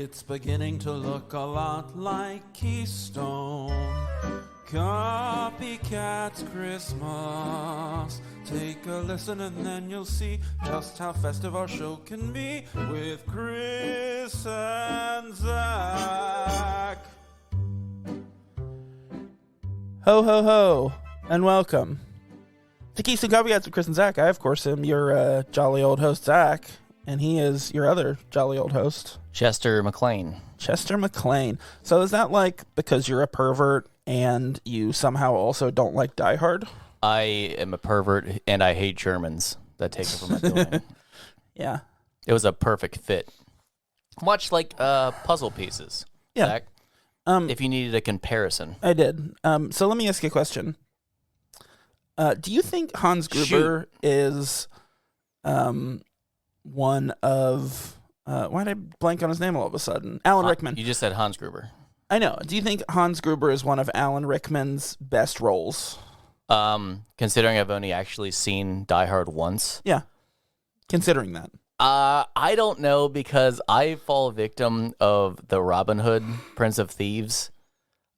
It's beginning to look a lot like Keystone Copycats Christmas. Take a listen and then you'll see just how festive our show can be with Chris and Zach. Ho, ho, ho, and welcome to Keystone Copycats with Chris and Zach. I, of course, am your jolly old host, Zach, and he is your other jolly old host, Chester McLean. Chester McLean. So is that like because you're a pervert and you somehow also don't like Die Hard? I am a pervert and I hate Germans. That takes it from my doing. Yeah. It was a perfect fit. Much like puzzle pieces. Yeah. Zach, if you needed a comparison. I did. So let me ask you a question. Do you think Hans Gruber is one of... why did I blank on his name all of a sudden? Alan Rickman. You just said Hans Gruber. I know. Do you think Hans Gruber is one of Alan Rickman's best roles? Considering I've only actually seen Die Hard once. Yeah. Considering that. I don't know because I fall victim of the Robin Hood, Prince of Thieves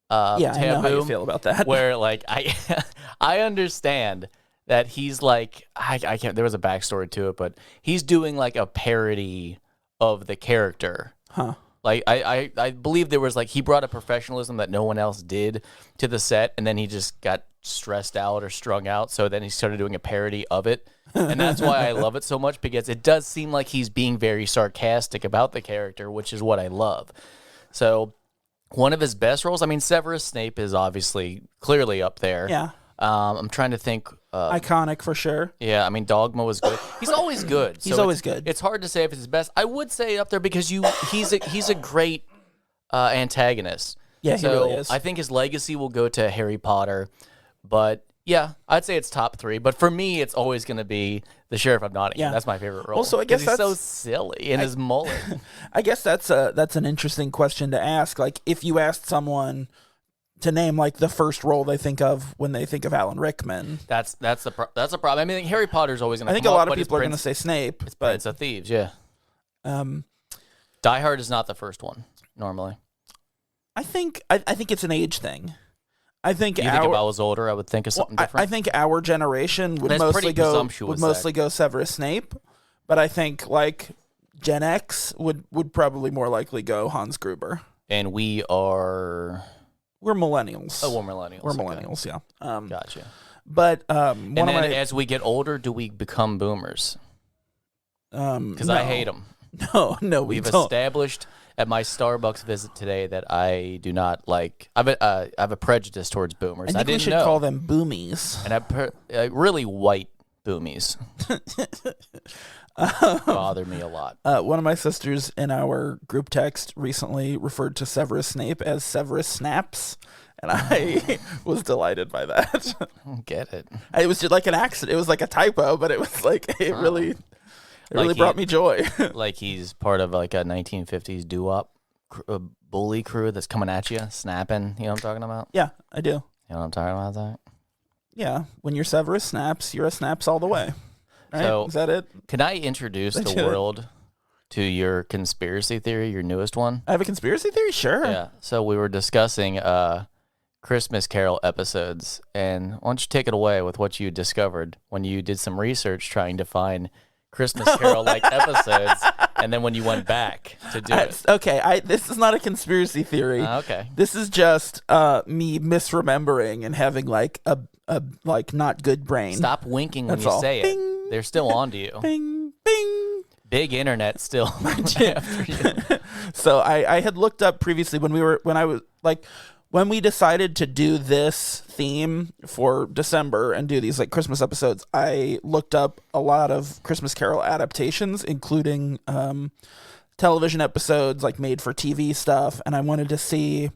yeah, taboo, I know how you feel about that. Where, like, I understand that he's like, I can't, there was a backstory to it, but he's doing like a parody of the character. Huh. Like, I believe there was like, he brought a professionalism that no one else did to the set, and then he just got stressed out or strung out, so then he started doing a parody of it. And that's why I love it so much, because it does seem like he's being very sarcastic about the character, which is what I love. So, one of his best roles, I mean, Severus Snape is obviously clearly up there. Yeah. I'm trying to think. Iconic for sure. Yeah, I mean, Dogma was good. He's always good. He's always good. It's hard to say if it's his best. I would say up there because he's a great antagonist. Yeah, he really is. I think his legacy will go to Harry Potter, but yeah, I'd say it's top 3. But for me, it's always going to be the Sheriff of Nottingham. Yeah. That's my favorite role. Also, I guess he's so silly in his mullet. I guess that's an interesting question to ask. Like, if you asked someone to name like the first role they think of when they think of Alan Rickman, that's a problem. I mean, Harry Potter's always going to. I think a lot of people are going to say Snape. It's Prince of Thieves, yeah. Die Hard is not the first one normally. I think it's an age thing. I think you think if I was older, I would think of something different. I think our generation would That's mostly pretty go Severus Snape, but I think like Gen X would probably more likely go Hans Gruber. And we're millennials. Oh, we're millennials. We're millennials, okay. Yeah. Gotcha. But as we get older, do we become boomers? Because no. I hate them. No, We've don't. established at my Starbucks visit today that I do not like. I have a prejudice towards boomers. I think we should call them boomies. And really white boomies bother me a lot. One of my sisters in our group text recently referred to Severus Snape as Severus Snaps, and I was delighted by that. I don't get it. It was just like an accident. It was like a typo, but it was like it really brought me joy. Like he's part of like a 1950s doo-wop bully crew that's coming at you, snapping. You know what I'm talking about? Yeah, I do. You know what I'm talking about, Zach? Yeah, when you're Severus Snaps, you're a Snaps all the way. Right? So, is that it? Can I introduce the world to your conspiracy theory, your newest one? I have a conspiracy theory? Sure. Yeah. So we were discussing Christmas Carol episodes, and why don't you take it away with what you discovered when you did some research trying to find Christmas Carol-like episodes, and then when you went back to do it. Okay, this is not a conspiracy theory. Okay. This is just me misremembering and having like a like not good brain. Stop winking when That's you all. say Bing, it. They're still on to you. Bing, bing. Big internet still after you. So I had looked up previously when we decided to do this theme for December and do these like Christmas episodes, I looked up a lot of Christmas Carol adaptations, including television episodes, like made for TV stuff, and I wanted to see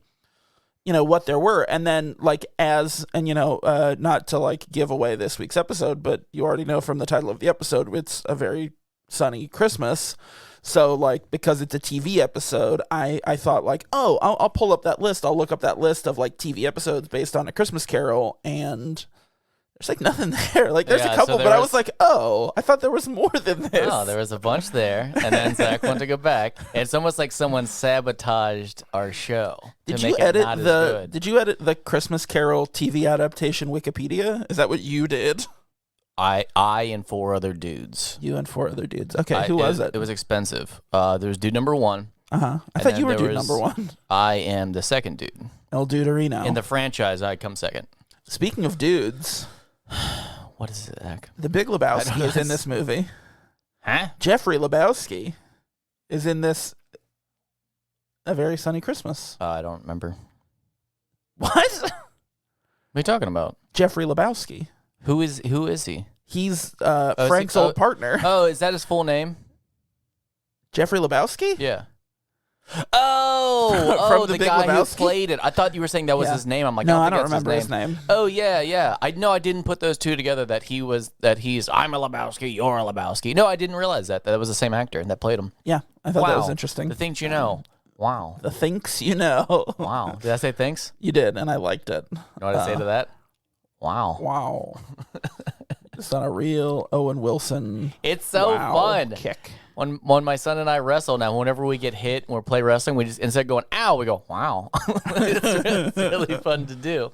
what there were. And then like not to like give away this week's episode, but you already know from the title of the episode, it's a very sunny Christmas. So like, because it's a TV episode, I thought like, oh, I'll pull up that list. I'll look up that list of like TV episodes based on A Christmas Carol and there's like nothing there. Like there's Yeah, a couple, so but I was like, oh, I thought there was more than this. Oh, there was a bunch there, and then Zach wanted to go back. And it's almost like someone sabotaged our show to make it not as good. Did you edit the Christmas Carol TV adaptation Wikipedia? Is that what you did? I and 4 other dudes. You and 4 other dudes. Okay, who was it? It was expensive. There's dude number 1. I thought you were dude number 1. I am the second dude. El Duderino. In the franchise, I come second. Speaking of dudes, what is it, Zach? the Big Lebowski is in this movie. Huh? Jeffrey Lebowski is in this A Very Sunny Christmas. I don't remember. What? What are you talking about? Jeffrey Lebowski. Who is he? He's Frank's old partner. Oh, is that his full name? Jeffrey Lebowski? Yeah. Oh, the the Big guy Lebowski? who played it. I thought you were saying that was his name. I'm like, no, I I don't don't think remember that's his name. Oh yeah. I didn't put those two together. That he's I'm a Lebowski, you're a Lebowski. No, I didn't realize that was the same actor that played him. Yeah, I thought that was Wow. interesting. The things you know. Wow. The thinks you know. Wow. Did I say thanks? You did, and I liked it. You know what I say to that? Wow. Wow. Just on a real Owen Wilson. It's so fun. Kick. When my son and I wrestle now, whenever we get hit and we play wrestling, we just instead of going ow, we go wow. It's really fun to do.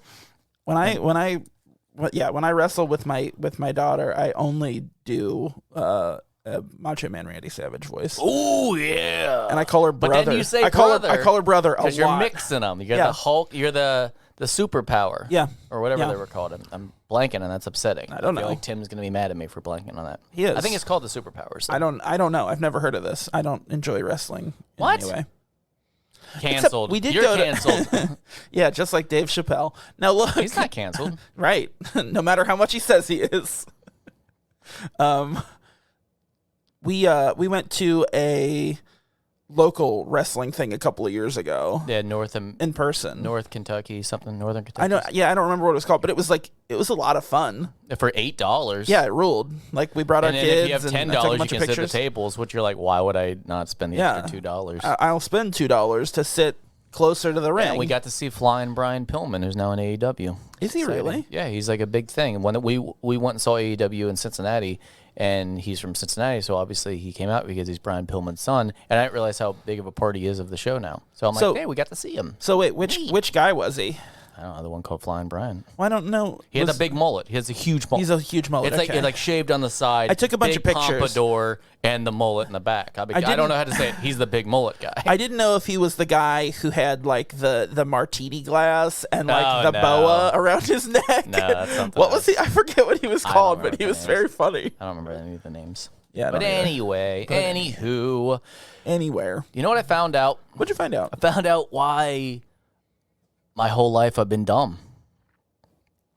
When I wrestle with my daughter, I only do a Macho Man Randy Savage voice. Oh yeah. And I call her brother. But then you say I call her brother a lot. because you're mixing them. You're the Hulk. You're the superpower. Yeah. Or whatever Yeah. they were called. I'm blanking, and that's upsetting. I don't feel know. like Tim's gonna be mad at me for blanking on that. He is. I think it's called the superpowers. I don't know. I've never heard of this. I don't enjoy wrestling. What? Anyway. Canceled. We did You're go to- canceled. Yeah, just like Dave Chappelle. Now look. He's not canceled. Right. No matter how much he says he is. We went to a local wrestling thing a couple of years ago. Yeah, in person. Northern Kentucky. I know. Yeah, I don't remember what it was called, but it was a lot of fun. For $8. Yeah, it ruled. Like we brought And our then kids. if you have and I took a $10, you bunch can of sit at the pictures. tables, which you're like, why would I not spend the extra $2? I'll spend $2 to sit closer to the ring. And we got to see Flying Brian Pillman, who's now in AEW. Is he really? Yeah, he's like a big thing. When we went and saw AEW in Cincinnati, and he's from Cincinnati, so obviously he came out because he's Brian Pillman's son. And I didn't realize how big of a part he is of the show now. So I'm like, hey, we got to see him. So wait, which guy was he? I don't know, the one called Flying Brian. Well, I don't know. He has a big mullet. He has a huge mullet. He's a huge mullet. It's like shaved on the side. I took a bunch of big pictures. Pompadour and the mullet in the back. I don't know how to say it. He's the big mullet guy. I didn't know if he was the guy who had like the martini glass and like Oh, the boa around his neck. No, that's something What was he? I forget what he was don't called, remember but he the was names. very funny. I don't remember any of the names. Yeah, I But don't either. anyway, anywho, Anywhere. you know what I found out? What'd you find out? I found out why my whole life I've been dumb.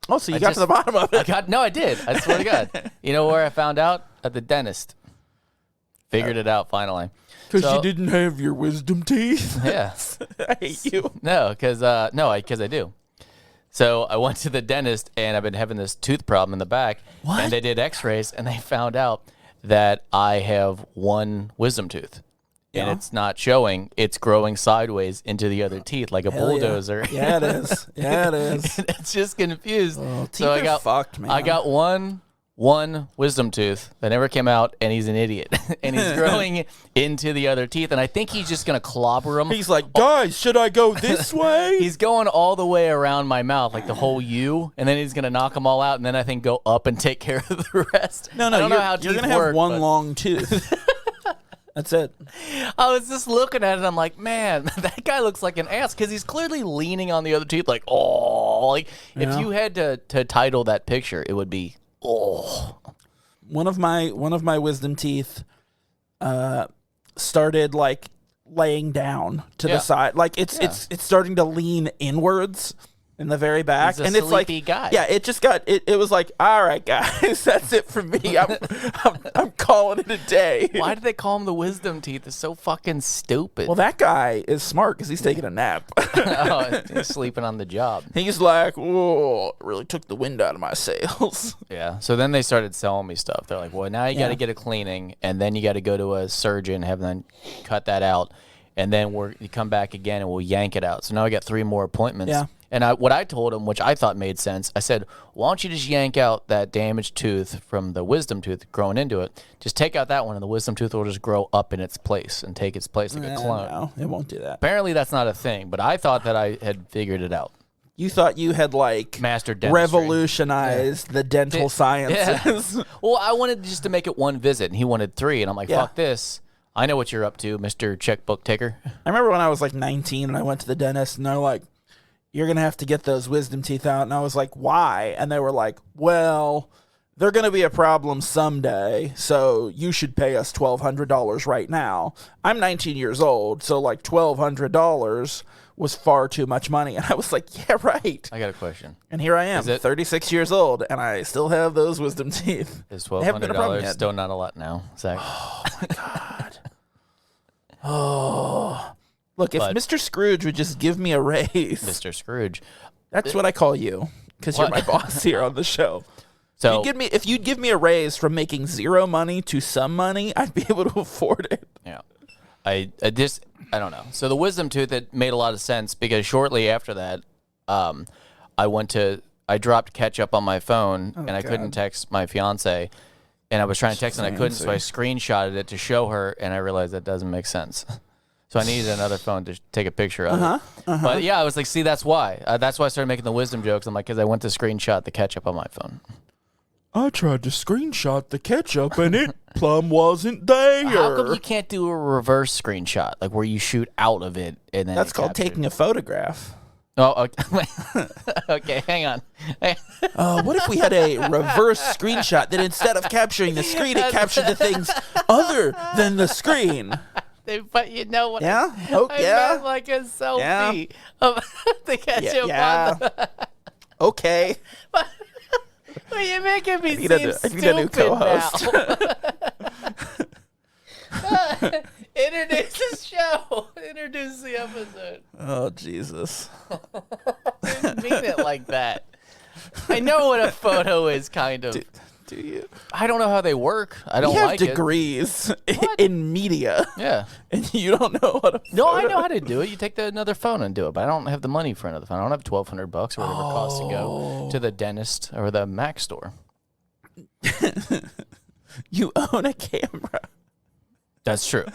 Oh, so you got to the bottom of it. I did. I swear to God. You know where I found out? At the dentist. Figured it out finally. Because So- you didn't have your wisdom teeth. Yeah. I hate you. No, because I do. So I went to the dentist, and I've been having this tooth problem in the back. What? And they did X-rays, and they found out that I have one wisdom tooth, and Yeah. it's not showing. It's growing sideways into the other teeth, like a Hell yeah. bulldozer. Yeah, it is. Yeah, it is. And it's just confused. Oh, teeth so I are got fucked, man. I got one wisdom tooth that never came out, and he's an idiot, and he's growing into the other teeth, and I think he's just gonna clobber them. He's like, guys, should I go this way? He's going all the way around my mouth, like the whole U, and then he's gonna knock them all out, and then I think go up and take care of the rest. No, I don't know how you're teeth gonna have work, one but long tooth. That's it. I was just looking at it, I'm like, man, that guy looks like an ass because he's clearly leaning on the other teeth, like, oh, like if you had to title that picture, it would be, oh. One of my wisdom teeth started like laying down to the side. Like it's starting to lean inwards in the very back. He's a and it's like sleepy guy. Yeah, it just got it was like, all right guys, that's it for me. I'm calling it a day. Why did they call him the wisdom teeth? It's so fucking stupid. Well, that guy is smart because he's taking a nap. Oh, he's sleeping on the job. He's like, whoa, it really took the wind out of my sails. Yeah. So then they started selling me stuff. They're like, well, now you got to get a cleaning, and then you got to go to a surgeon, have them cut that out, and then you come back again, and we'll yank it out. So now I got 3 more appointments. Yeah. And what I told him, which I thought made sense, I said, why don't you just yank out that damaged tooth from the wisdom tooth growing into it? Just take out that one, and the wisdom tooth will just grow up in its place and take its place like a clone. No, it won't do that. Apparently, that's not a thing, but I thought that I had figured it out. You thought you had, like, Mastered dentistry. revolutionized the dental sciences. Yeah. Well, I wanted just to make it one visit, and he wanted 3, and I'm like, fuck this. I know what you're up to, Mr. Checkbook Taker. I remember when I was, like, 19, and I went to the dentist, and they're like, you're going to have to get those wisdom teeth out. And I was like, why? And they were like, well, they're going to be a problem someday, so you should pay us $1,200 right now. I'm 19 years old, so like $1,200 was far too much money. And I was like, yeah, right. I got a question. And here I am, 36 years old, and I still have those wisdom teeth. Is $1,200 still not a lot now, Zach? Oh, my God. Oh. Look, if Mr. Scrooge would just give me a raise. Mr. Scrooge. That's what I call you, because you're my boss here on the show. So if you'd give me a raise from making zero money to some money, I'd be able to afford it. Yeah. I don't know. So the wisdom tooth, it made a lot of sense because shortly after that, I dropped ketchup on my phone and I couldn't text my fiance, and I was trying to text and I couldn't, so I screenshotted it to show her, and I realized that doesn't make sense. So I needed another phone to take a picture of it. But yeah, I was like, see, that's why. That's why I started making the wisdom jokes. I'm like, because I went to screenshot the ketchup on my phone. I tried to screenshot the ketchup and it plumb wasn't there. How come you can't do a reverse screenshot, like where you shoot out of it and then that's called taking a photograph. Oh, okay. Okay, hang on. What if we had a reverse screenshot that instead of capturing the screen, it captured the things other than the screen? But you know what? Yeah. Oh, I yeah. meant like a selfie of the ketchup on the... Okay. Well, you're making me seem I need a new co-host. Introduce the show. Introduce the episode. Oh, Jesus. I didn't mean it like that. I know what a photo is, kind of. Do you? I don't know how they work. I don't have like it. degrees in media. Yeah. And you don't know how to No, I know how to do it. You take another phone and do it, but I don't have the money for another phone. I don't have $1,200 or whatever it costs to go to the dentist or the Mac store. You own a camera. That's true.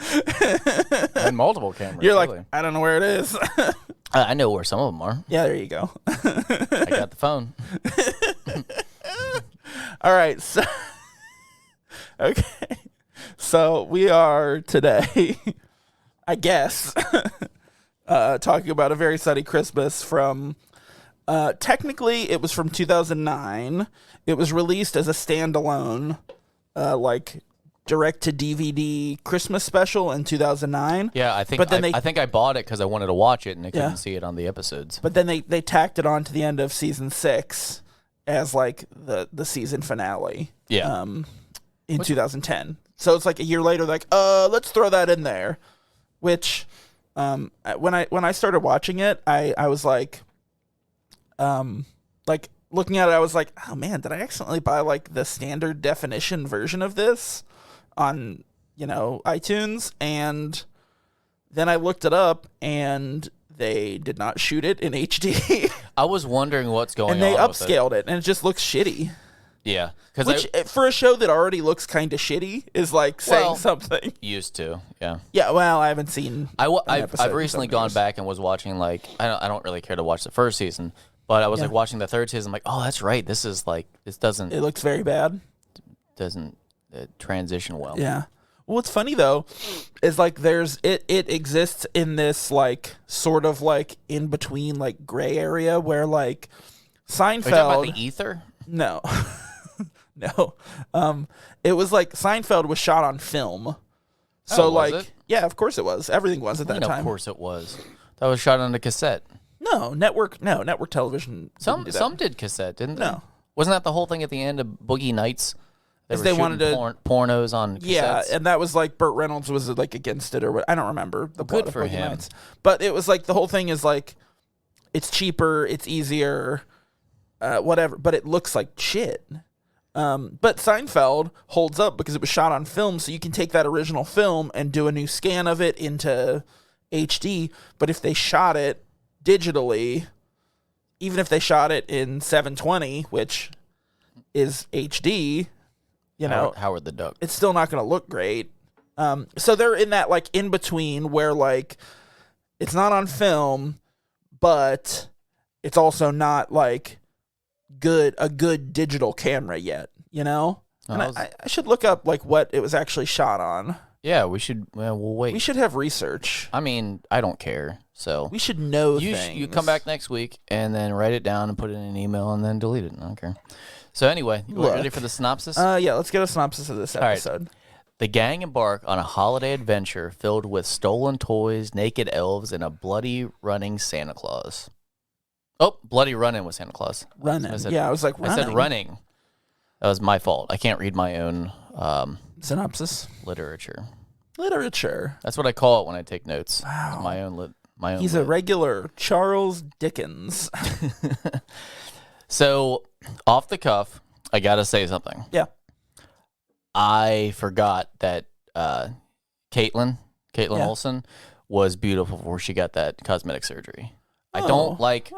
And multiple cameras. You're really. like, I don't know where it is. I know where some of them are. Yeah, there you go. I got the phone. All right, so okay. So we are today, I guess, talking about A Very Sunny Christmas from technically it was from 2009. It was released as a standalone like direct to DVD Christmas special in 2009. Yeah, I think I think I bought it because I wanted to watch it and I couldn't see it on the episodes. But then they tacked it on to the end of season 6 as like the season finale. Yeah. In 2010. So it's like a year later, like, let's throw that in there. Which when I started watching it, I was like looking at it, I was like, oh man, did I accidentally buy like the standard definition version of this on, iTunes? And then I looked it up and they did not shoot it in HD. I was wondering what's going on. And they upscaled it, and it just looks shitty. Yeah. Which, for a show that already looks kind of shitty, is like saying something. Used to, yeah. Yeah, well, I haven't seen I've recently gone back and was watching, like, I don't really care to watch the first season, but I was like watching the third season, I'm like, oh, that's right. This is like, it looks very bad. Doesn't transition well. Yeah. Well, what's funny though is like it exists in this like sort of like in between like gray area where like Seinfeld. Are you talking about the ether? No. No. It was like Seinfeld was shot on film. So was like it? yeah, of course it was. Everything was at that time. Of course it was. That was shot on a cassette. No, network television. Some did cassette, didn't they? No. Wasn't that the whole thing at the end of Boogie Nights? They wanted to pornos on cassettes. Yeah, and that was like Burt Reynolds was like against it or what? I don't remember the plot Good for of Boogie him. Nights. But it was like the whole thing is like it's cheaper, it's easier, whatever. But it looks like shit. But Seinfeld holds up because it was shot on film, so you can take that original film and do a new scan of it into HD. But if they shot it digitally, even if they shot it in 720, which is HD, you know, Howard the Duck. it's still not going to look great. So they're in that like in between where like it's not on film, but it's also not like a good digital camera yet, you know? And I should look up like what it was actually shot on. Yeah, we should. Well, we'll wait. We should have research. I mean, I don't care. So We should know things. you come back next week and then write it down and put it in an email and then delete it. I don't care. So anyway, you ready for the synopsis? Yeah, let's get a synopsis of this episode. The gang embark on a holiday adventure filled with stolen toys, naked elves, and a bloody running Santa Claus. Oh, bloody run-in with Santa Claus. Running. I was like, running. I said running. That was my fault. I can't read my own synopsis. literature. Literature. That's what I call it when I take notes. Wow. It's my own. My own. He's a regular Charles Dickens. So, off the cuff, I gotta say something. Yeah. I forgot that Caitlin Olsen was beautiful before she got that cosmetic surgery. I don't like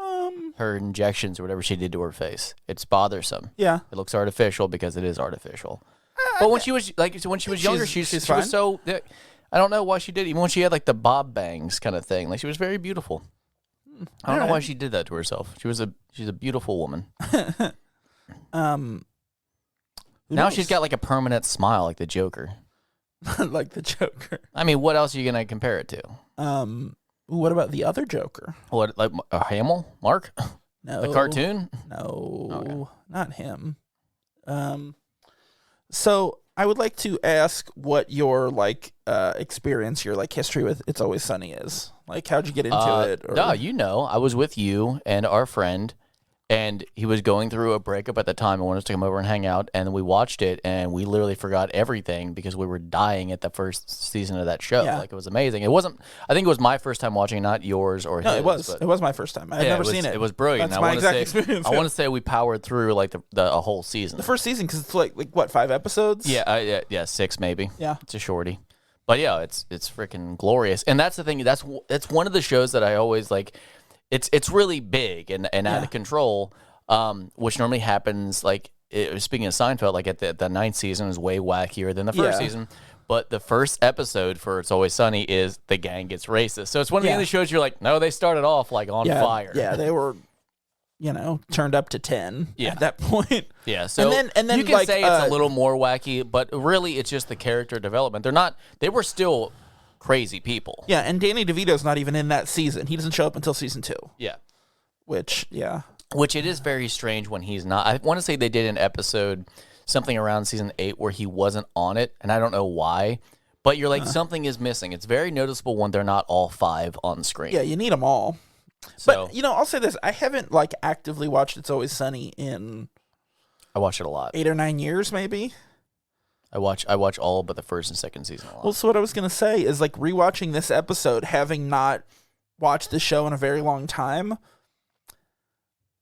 her injections or whatever she did to her face. It's bothersome. Yeah. It looks artificial because it is artificial. But when she was younger, she fine. was so. I don't know why she did it. Even when she had like the bob bangs kind of thing, like she was very beautiful. I don't know why she did that to herself. She's a beautiful woman. Now she's got like a permanent smile, like the Joker. Like the Joker. I mean, what else are you gonna compare it to? What about the other Joker? What, like Hamill, Mark? No. The cartoon? No, not him. So I would like to ask what your like experience, your like history with It's Always Sunny is. Like, how'd you get into it? Or... I was with you and our friend, and he was going through a breakup at the time and wanted us to come over and hang out, and we watched it, and we literally forgot everything because we were dying at the first season of that show. Yeah. Like, it was amazing. It wasn't. I think it was my first time watching, not yours or his. No, it was. It was my first time. I had never seen it. It was brilliant. That's my exact experience. I want to say we powered through like a whole season. The first season, because it's like what, 5 episodes? Yeah, 6 maybe. Yeah, it's a shorty. But yeah, it's freaking glorious, and that's the thing. That's one of the shows that I always like. It's really big and out of control. Which normally happens, like, speaking of Seinfeld, like at the 9th season is way wackier than the first season. But the first episode for It's Always Sunny is the gang gets racist. So it's one of the only shows you're like, no, they started off like on fire. Yeah, they were, turned up to 10 at that point. Yeah, so and then you can like, say it's a little more wacky, but really it's just the character development. They were still crazy people. Yeah, and Danny DeVito's not even in that season. He doesn't show up until season 2. Yeah. Which it is very strange when he's not. I want to say they did an episode, something around season 8, where he wasn't on it, and I don't know why. But you're like, something is missing. It's very noticeable when they're not all 5 on screen. Yeah, you need them all. So, but, I'll say this. I haven't, like, actively watched It's Always Sunny in... I watch it a lot. 8 or 9 years, maybe? I watch all but the first and second season a lot. Well, so what I was going to say is, like, rewatching this episode, having not watched the show in a very long time...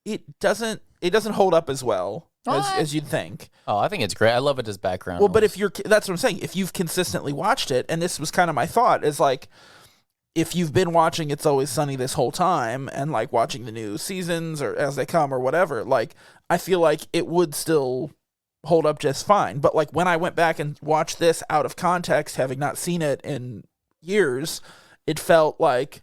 It doesn't hold up as well as you'd think. Oh, I think it's great. I love it as background. Well, but that's what I'm saying. If you've consistently watched it, and this was kind of my thought, is like, if you've been watching It's Always Sunny this whole time and like watching the new seasons or as they come or whatever, like, I feel like it would still hold up just fine. But like when I went back and watched this out of context, having not seen it in years, it felt like,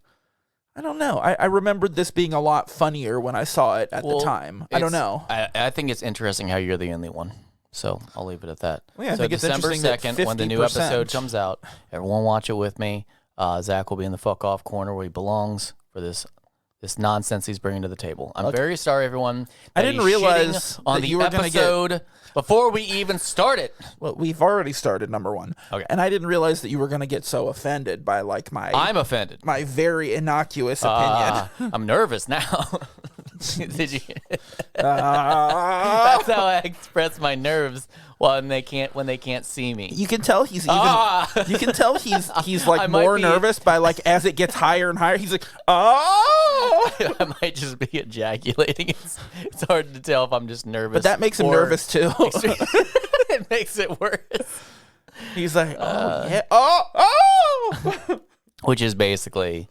I don't know. I remembered this being a lot funnier when I saw it at the time. I don't know. I think it's interesting how you're the only one. So I'll leave it at that. Well, yeah, I so think it's December interesting 2nd, when the new episode comes out, everyone watch it with me. Zach will be in the fuck off corner where he belongs for this nonsense he's bringing to the table. I'm very sorry, everyone. I didn't realize on the episode before we even started. Well, we've already started, number one. Okay. And I didn't realize that you were going to get so offended by like I'm offended. My very innocuous opinion. I'm nervous now. Did you? That's how I express my nerves when they can't see me. You can tell he's even. You can tell he's like more nervous by like as it gets higher and higher. He's like, oh. I might just be ejaculating. It's hard to tell if I'm just nervous. But that makes him nervous too. It makes it worse. He's like, oh yeah, oh. Which is basically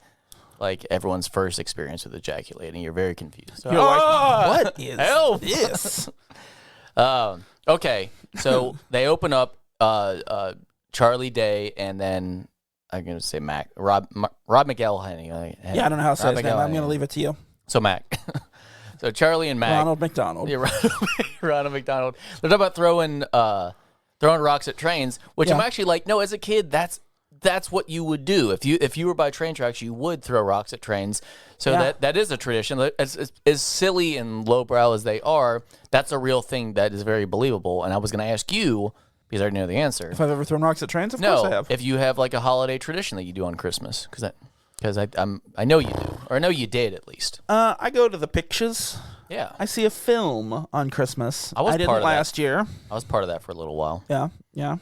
like everyone's first experience with ejaculating. You're very confused. You're like, what is help! this? Okay, so they open up Charlie Day and then I'm going to say Rob McElhenney. Yeah, I don't know how to say his name. I'm going to leave it to you. So Mac. So Charlie and Mac. Ronald McDonald. Yeah, Ronald McDonald. They're talking about throwing rocks at trains, which I'm actually like, no, as a kid, that's what you would do. If you were by train tracks, you would throw rocks at trains. So that is a tradition. As silly and lowbrow as they are, that's a real thing that is very believable. And I was going to ask you, because I already know the answer. If I've ever thrown rocks at trains, of course I have. If you have like a holiday tradition that you do on Christmas, because I know you do, or I know you did at least. I go to the pictures. Yeah. I see a film on Christmas. I didn't part of last year. I was part of that for a little while. Yeah.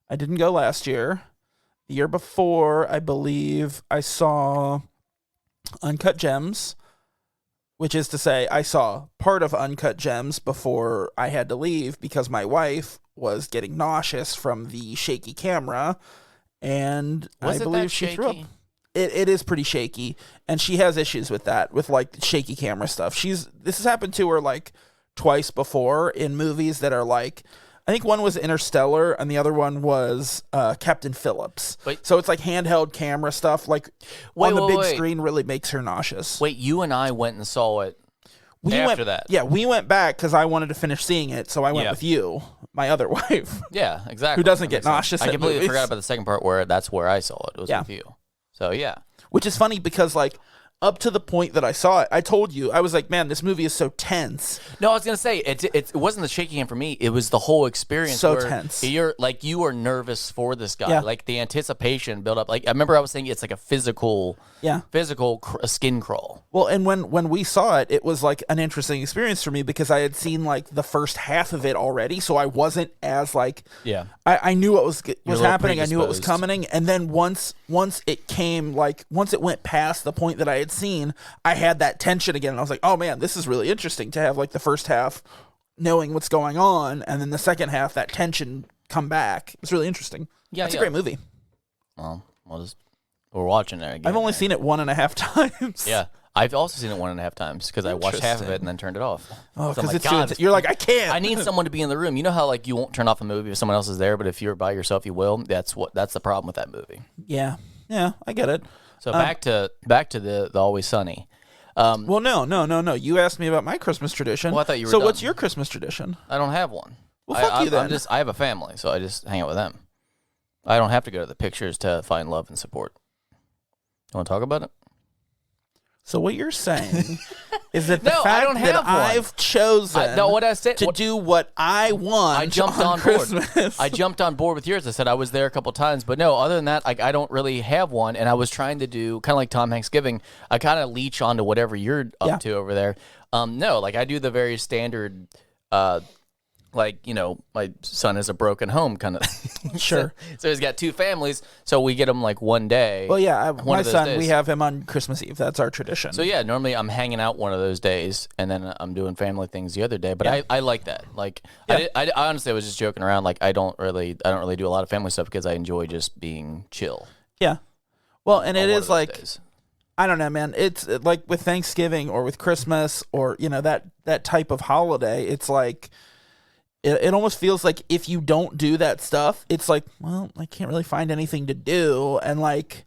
I didn't go last year. The year before, I believe, I saw Uncut Gems, which is to say I saw part of Uncut Gems before I had to leave because my wife was getting nauseous from the shaky camera, and I believe she threw up. It is pretty shaky, and she has issues with that, with like shaky camera stuff. This has happened to her like twice before in movies that are like, I think one was Interstellar and the other one was Captain Phillips. So it's like handheld camera stuff, like on the big screen really makes her nauseous. Wait, you and I went and saw it after that. Yeah, we went back because I wanted to finish seeing it, so I went with you, my other wife. Yeah, exactly. Who doesn't get nauseous I completely forgot about the second part where that's where I saw it. It was with you. So, yeah. Which is funny because, like, up to the point that I saw it, I told you, I was like, man, this movie is so tense. No, I was going to say, it wasn't the shaking hand for me. It was the whole experience. So tense. You are nervous for this guy. Yeah. Like, the anticipation built up. Like, I remember I was saying it's like a physical skin crawl. Well, and when we saw it, it was like an interesting experience for me because I had seen like the first half of it already, so I wasn't as like, I knew what was happening, I knew what was coming, and then once it came, like once it went past the point that I had seen, I had that tension again, and I was like, oh man, this is really interesting to have like the first half knowing what's going on, and then the second half that tension come back. It's really interesting. Yeah, it's a great movie. Well, we're watching it again. I've only seen it 1.5 times. Yeah. I've also seen it 1.5 times because I watched half of it and then turned it off. Oh, because like, you're like, I can't. I need someone to be in the room. You know how like you won't turn off a movie if someone else is there, but if you're by yourself, you will. That's the problem with that movie. Yeah, I get it. So back to the Always Sunny. Well, no. You asked me about my Christmas tradition. Well, I thought you were. So done. what's your Christmas tradition? I don't have one. Well, fuck you then. I have a family, so I just hang out with them. I don't have to go to the pictures to find love and support. You want to talk about it? So what you're saying is that the fact that I've chosen to do what I want I jumped on board. I jumped on board with yours. I said I was there a couple times, but no, other than that, like I don't really have one. And I was trying to do kind of like Tom Hanks Giving. I kind of leech onto whatever you're up to over there. No, like I do the very standard like, you know, my son has a broken home kind of. Sure. So he's got two families, so we get him like one day. Well, yeah, my son, days. We have him on Christmas Eve. That's our tradition. So yeah, normally I'm hanging out one of those days, and then I'm doing family things the other day. But I like that. Like, I honestly was just joking around. Like, I don't really do a lot of family stuff because I enjoy just being chill. Yeah. Well, and it is like, days. I don't know, man. It's like with Thanksgiving or with Christmas or, you know, that type of holiday, it's like, it almost feels like if you don't do that stuff, it's like, well, I can't really find anything to do. And like...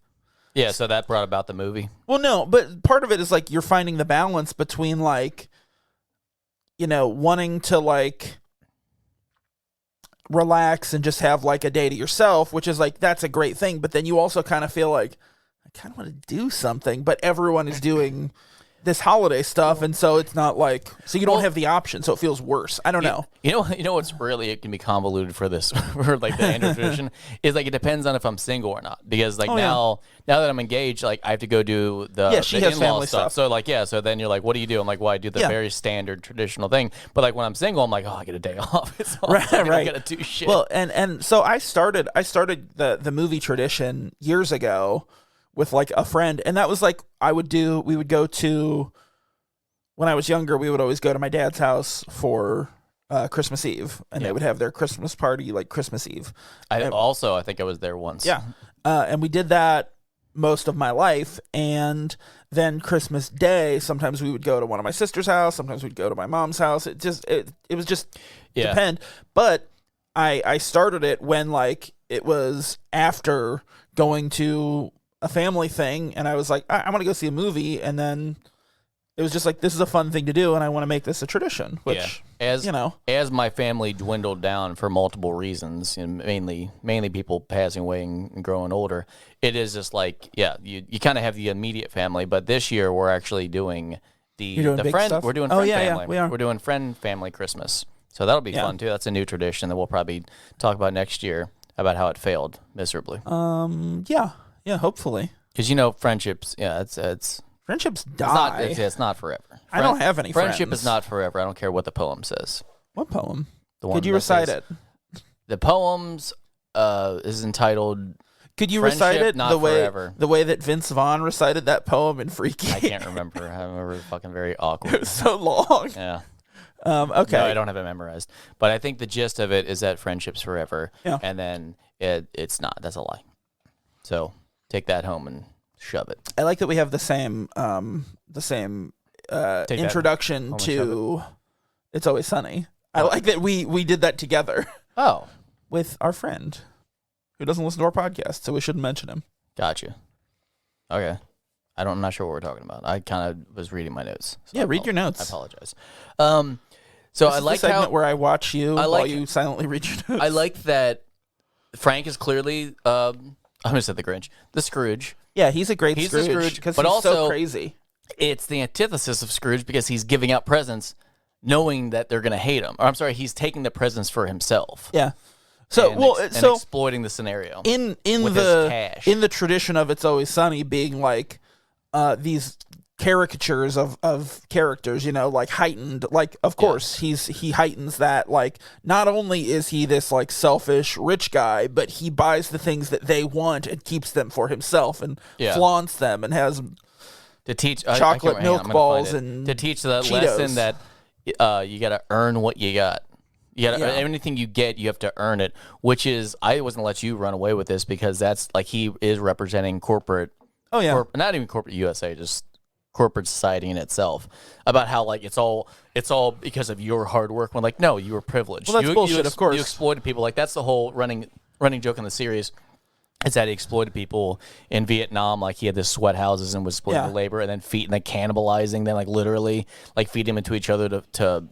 Yeah, so that brought about the movie? Well, no, but part of it is like you're finding the balance between like, you know, wanting to like relax and just have like a day to yourself, which is like, that's a great thing. But then you also kind of feel like, I kind of want to do something, but everyone is doing... this holiday stuff, and so it's not like, so you don't have the option, so it feels worse. I don't know. You know what's really, it can be convoluted for this, for like the Andrew tradition, is like it depends on if I'm single or not. Because like now that I'm engaged, like I have to go do the she has in-law family stuff. So like so then you're like, what do you do? I'm like, well, I do the very standard traditional thing. But like when I'm single, I'm like, oh, I get a day off. It's right. I gotta do shit. Well, and so I started the movie tradition years ago with like a friend, and that was like we would go to, when I was younger, we would always go to my dad's house for Christmas Eve, and they would have their Christmas party like Christmas Eve. I think I was there once. Yeah, and we did that most of my life. And then Christmas Day, sometimes we would go to one of my sister's house, sometimes we'd go to my mom's house. It was just depend. But I started it when like it was after going to a family thing, and I was like, I want to go see a movie, and then it was just like, this is a fun thing to do, and I want to make this a tradition. Which, as my family dwindled down for multiple reasons, and mainly people passing away and growing older, it is just like, you kind of have the immediate family, but this year we're actually doing the big friend. stuff? We're doing friend family. Yeah, we are. We're doing friend family Christmas, so that'll be fun too. That's a new tradition that we'll probably talk about next year about how it failed miserably. Yeah, hopefully. Because friendships, it's friendships die. It's not forever. I don't have any Friendship friends. is not forever. I don't care what the poem says. What poem? The one Could you that recite says- it? The poems is entitled. Could you recite Friendship it Not the way that Vince Vaughn recited that poem in Freaky? I can't remember. I remember it fucking very It awkward. was so long. Yeah. Okay. No, I don't have it memorized. But I think the gist of it is that friendship's forever. Yeah. And then it's not. That's a lie. So take that home and shove it. I like that we have the same introduction home and to It's Always Sunny. I like that we did that together Oh, with our friend who doesn't listen to our podcast, so we shouldn't mention him. gotcha. Okay. I'm not sure what we're talking about. I kind of was reading my notes. So Yeah, read your notes. I apologize. So This I is like the segment how where I watch you I like while you silently read your notes. I like that Frank is clearly I'm gonna say the Grinch, the Scrooge. Yeah, he's a great He's the Scrooge Scrooge, because but he's also so crazy. It's the antithesis of Scrooge because he's giving out presents knowing that they're gonna hate him. Or I'm sorry, he's taking the presents for himself. Yeah. So and so exploiting the scenario in with his cash. in the tradition of It's Always Sunny being like these caricatures of characters, like heightened, like of course he heightens that, like not only is he this like selfish rich guy, but he buys the things that they want and keeps them for himself and flaunts them and has to teach chocolate milk balls and to teach the Cheetos. lesson that you got to earn what you got. You got anything you get, you have to earn it. Which is, I wasn't gonna let you run away with this because that's like he is representing corporate. Oh yeah, not even corporate USA, just corporate society in itself. About how like it's all because of your hard work. When like no, you were privileged. Well, that's bullshit. Of course, you exploited people. Like that's the whole running joke in the series. Is that he exploited people in Vietnam, like he had this sweat houses and was exploiting the labor, and then cannibalizing them, like literally, like feed them into each other to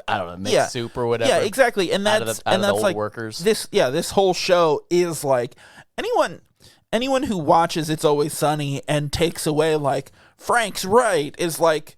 I don't know, make soup or whatever. Yeah, exactly, and that's out of the old like workers. This whole show is like anyone who watches It's Always Sunny and takes away like Frank's right is like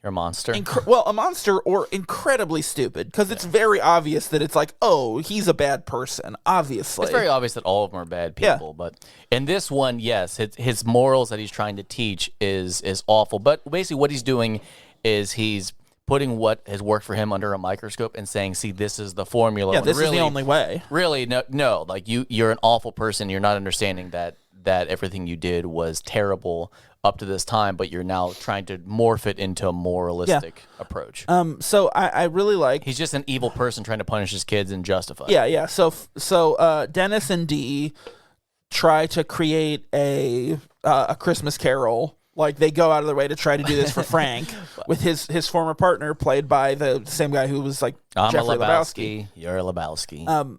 you're a monster. A monster or incredibly stupid because it's very obvious that it's like, oh, he's a bad person. Obviously, it's very obvious that all of them are bad people. But in this one, yes, his morals that he's trying to teach is awful. But basically, what he's doing is he's putting what has worked for him under a microscope and saying, see, this is the formula. Yeah, this is the only way. Really, no. Like you're an awful person. You're not understanding that everything you did was terrible up to this time, but you're now trying to morph it into a moralistic approach. So I really like. He's just an evil person trying to punish his kids and justify. Yeah. So Dennis and Dee try to create a Christmas Carol. Like they go out of their way to try to do this for Frank with his former partner, played by the same guy who was like I'm Jeffrey a Lebowski. You're a Lebowski.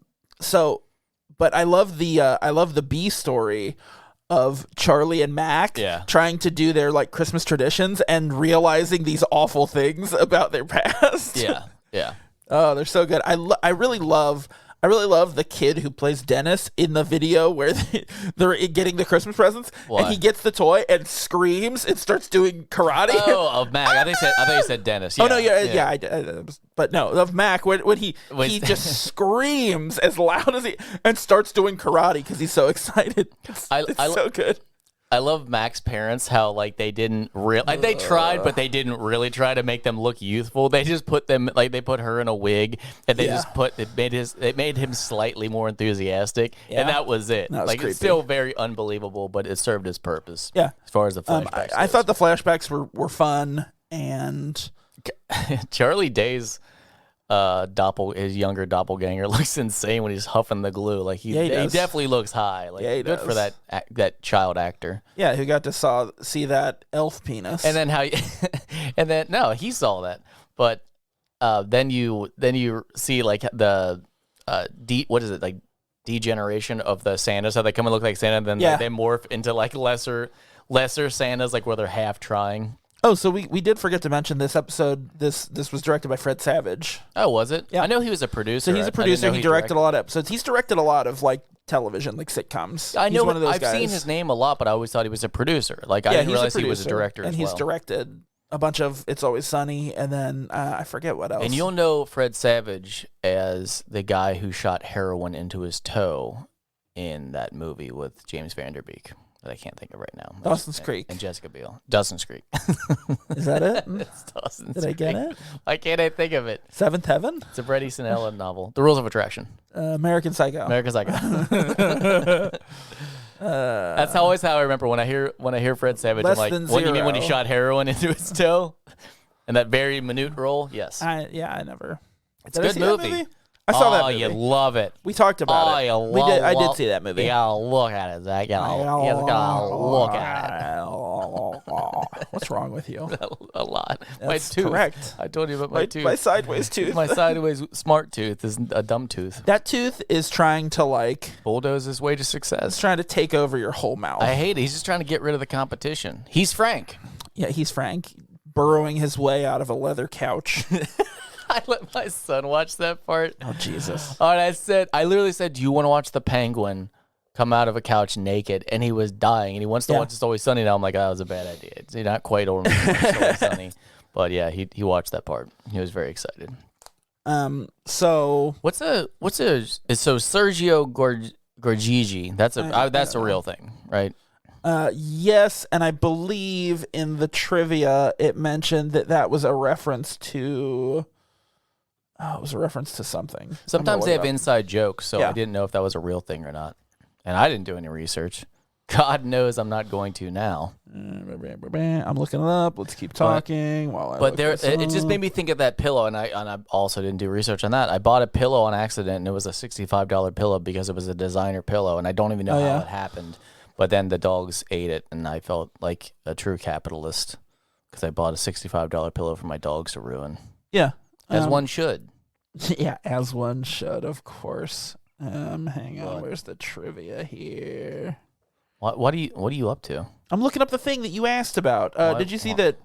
But I love the B story of Charlie and Mac trying to do their like Christmas traditions and realizing these awful things about their past. Yeah. Oh, they're so good. I really love the kid who plays Dennis in the video where they're getting the Christmas presents, and he gets the toy and screams and starts doing karate. Oh, of Mac. I thought you said Dennis. Yeah. Oh no, but no, of Mac when he just screams as loud as he and starts doing karate because he's so excited. It's so good. I love Mac's parents, how like they didn't they tried, but they didn't really try to make them look youthful. They just put them they put her in a wig, and they just it made him slightly more enthusiastic, and that was it. That was creepy. It's still very unbelievable, but it served its purpose. Yeah, as far as the flashbacks, I thought the flashbacks were fun, and Charlie Day's his younger doppelganger looks insane when he's huffing the glue. Like he definitely looks high. Like he good does. for that child actor. Yeah, who got to see that elf penis. And then he saw that. But then you see like the what is it, like degeneration of the Santas, how they come and look like Santa, and then like, they morph into like lesser Santas, like where they're half trying. Oh, so we did forget to mention this episode. This was directed by Fred Savage. Oh, was it? Yeah. I know he was a producer. So he's a producer. He directed a lot of episodes. He's directed a lot of like television, like sitcoms. I know. He's one of those I've guys. seen his name a lot, but I always thought he was a producer. Like I didn't realize he was a director and as well. he's directed a bunch of It's Always Sunny, and then I forget what else. And you'll know Fred Savage as the guy who shot heroin into his toe in that movie with James Van Der Beek that I can't think of right now. Dawson's Creek. And Jessica Biel. Dawson's Creek. Is that it? It's Dawson's Did I get it? Why can't I think of it? Seventh Heaven? It's a Bret Easton Ellis novel. The Rules of Attraction. American Psycho. American Psycho. That's always how I remember when I hear Fred Savage. I'm like, what do you mean when he shot heroin into his toe? And that very minute role? Yes. I never. It's a good movie. I saw that movie. You love it. We talked about it. I did see that movie. You gotta look at it, Zach. You gotta look at it. What's wrong with you? A lot. That's my tooth. correct. I told you about my tooth. My sideways tooth. My sideways smart tooth is a dumb tooth. That tooth is trying to bulldoze his way to success. It's trying to take over your whole mouth. I hate it. He's just trying to get rid of the competition. He's Frank. Yeah, he's Frank, burrowing his way out of a leather couch. I let my son watch that part. Oh, Jesus. All right, I literally said, do you want to watch the penguin come out of a couch naked? And he was dying, and he wants to watch It's Always Sunny. Now I'm like, that was a bad idea. It's not quite old enough to watch It's Always Sunny. But yeah, he watched that part. He was very excited. So Sergio Gorgigi, that's a real thing, right? Yes, and I believe in the trivia it mentioned that was a reference to... it was a reference to something. Sometimes they have inside jokes, so I didn't know if that was a real thing or not. And I didn't do any research. God knows I'm not going to now. I'm looking it up. Let's keep talking it just made me think of that pillow, and I also didn't do research on that. I bought a pillow on accident, and it was a $65 pillow because it was a designer pillow, and I don't even know how it happened. But then the dogs ate it, and I felt like a true capitalist because I bought a $65 pillow for my dogs to ruin. Yeah. As one should. Yeah, as one should, of course. Hang on, where's the trivia here? What are you up to? I'm looking up the thing that you asked about. Did you see that?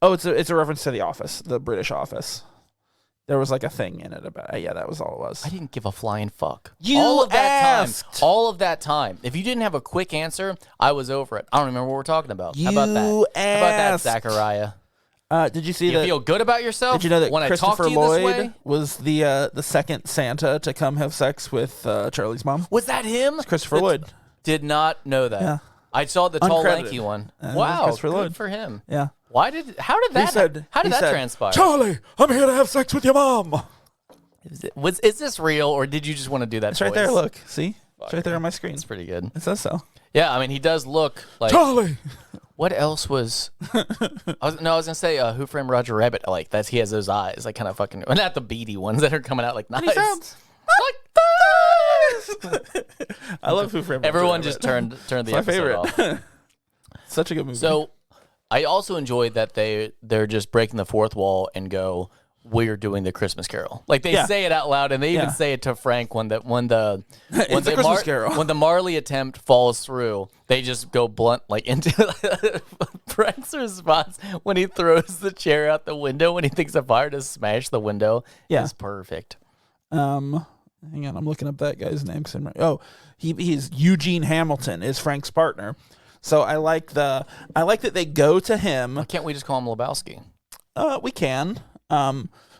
It's a reference to The Office, the British Office. There was like a thing in it about it. Yeah, that was all it was. I didn't give a flying fuck. All of that time. If you didn't have a quick answer, I was over it. I don't remember what we're talking about. How about that? How about that, Zachariah? Did you see you that? You feel good about yourself? Did you know that when Christopher I talk to you Lloyd this way? was the second Santa to come have sex with Charlie's mom? Was that him? It's Christopher Lloyd. Did not know that. Yeah. I saw the tall, Uncredited. lanky one. Wow, Christopher good Lloyd. for him. Yeah. How did that transpire? Charlie, I'm here to have sex with your mom. Is this real, or did you just want to do that? It's right there. Look, see, it's right there on my screen. It's pretty good. It says so. Yeah, I mean, he does look like Charlie. What else was? I was gonna say Who Framed Roger Rabbit. Like he has those eyes, like kind of fucking, well, not the beady ones that are coming out like knives. He sounds like this. I love Who Framed Roger Everyone Rabbit. just turned the it's my episode favorite. off. Such a good movie. So, I also enjoyed that they're just breaking the fourth wall and go, we're doing the Christmas Carol. Like they say it out loud, and they even say it to Frank when the Christmas Carol. When the Marley attempt falls through, they just go blunt like into Frank's response when he throws the chair out the window when he thinks of fire to smash the window. Is perfect. Hang on, I'm looking up that guy's name. He's Eugene Hamilton is Frank's partner. So I like that they go to him. Why can't we just call him Lebowski? We can.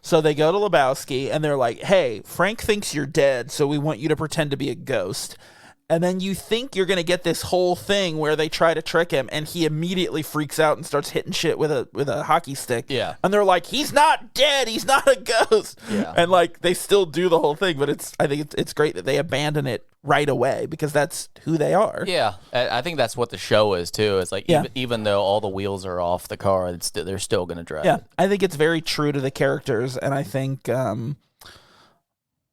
So they go to Lebowski and they're like, hey, Frank thinks you're dead, so we want you to pretend to be a ghost. And then you think you're going to get this whole thing where they try to trick him, and he immediately freaks out and starts hitting shit with a hockey stick. Yeah. And they're like, he's not dead, he's not a ghost. Yeah. And like they still do the whole thing, but I think it's great that they abandon it right away because that's who they are. Yeah, I think that's what the show is too. It's like even though all the wheels are off the car, they're still going to drive. Yeah, I think it's very true to the characters, and I think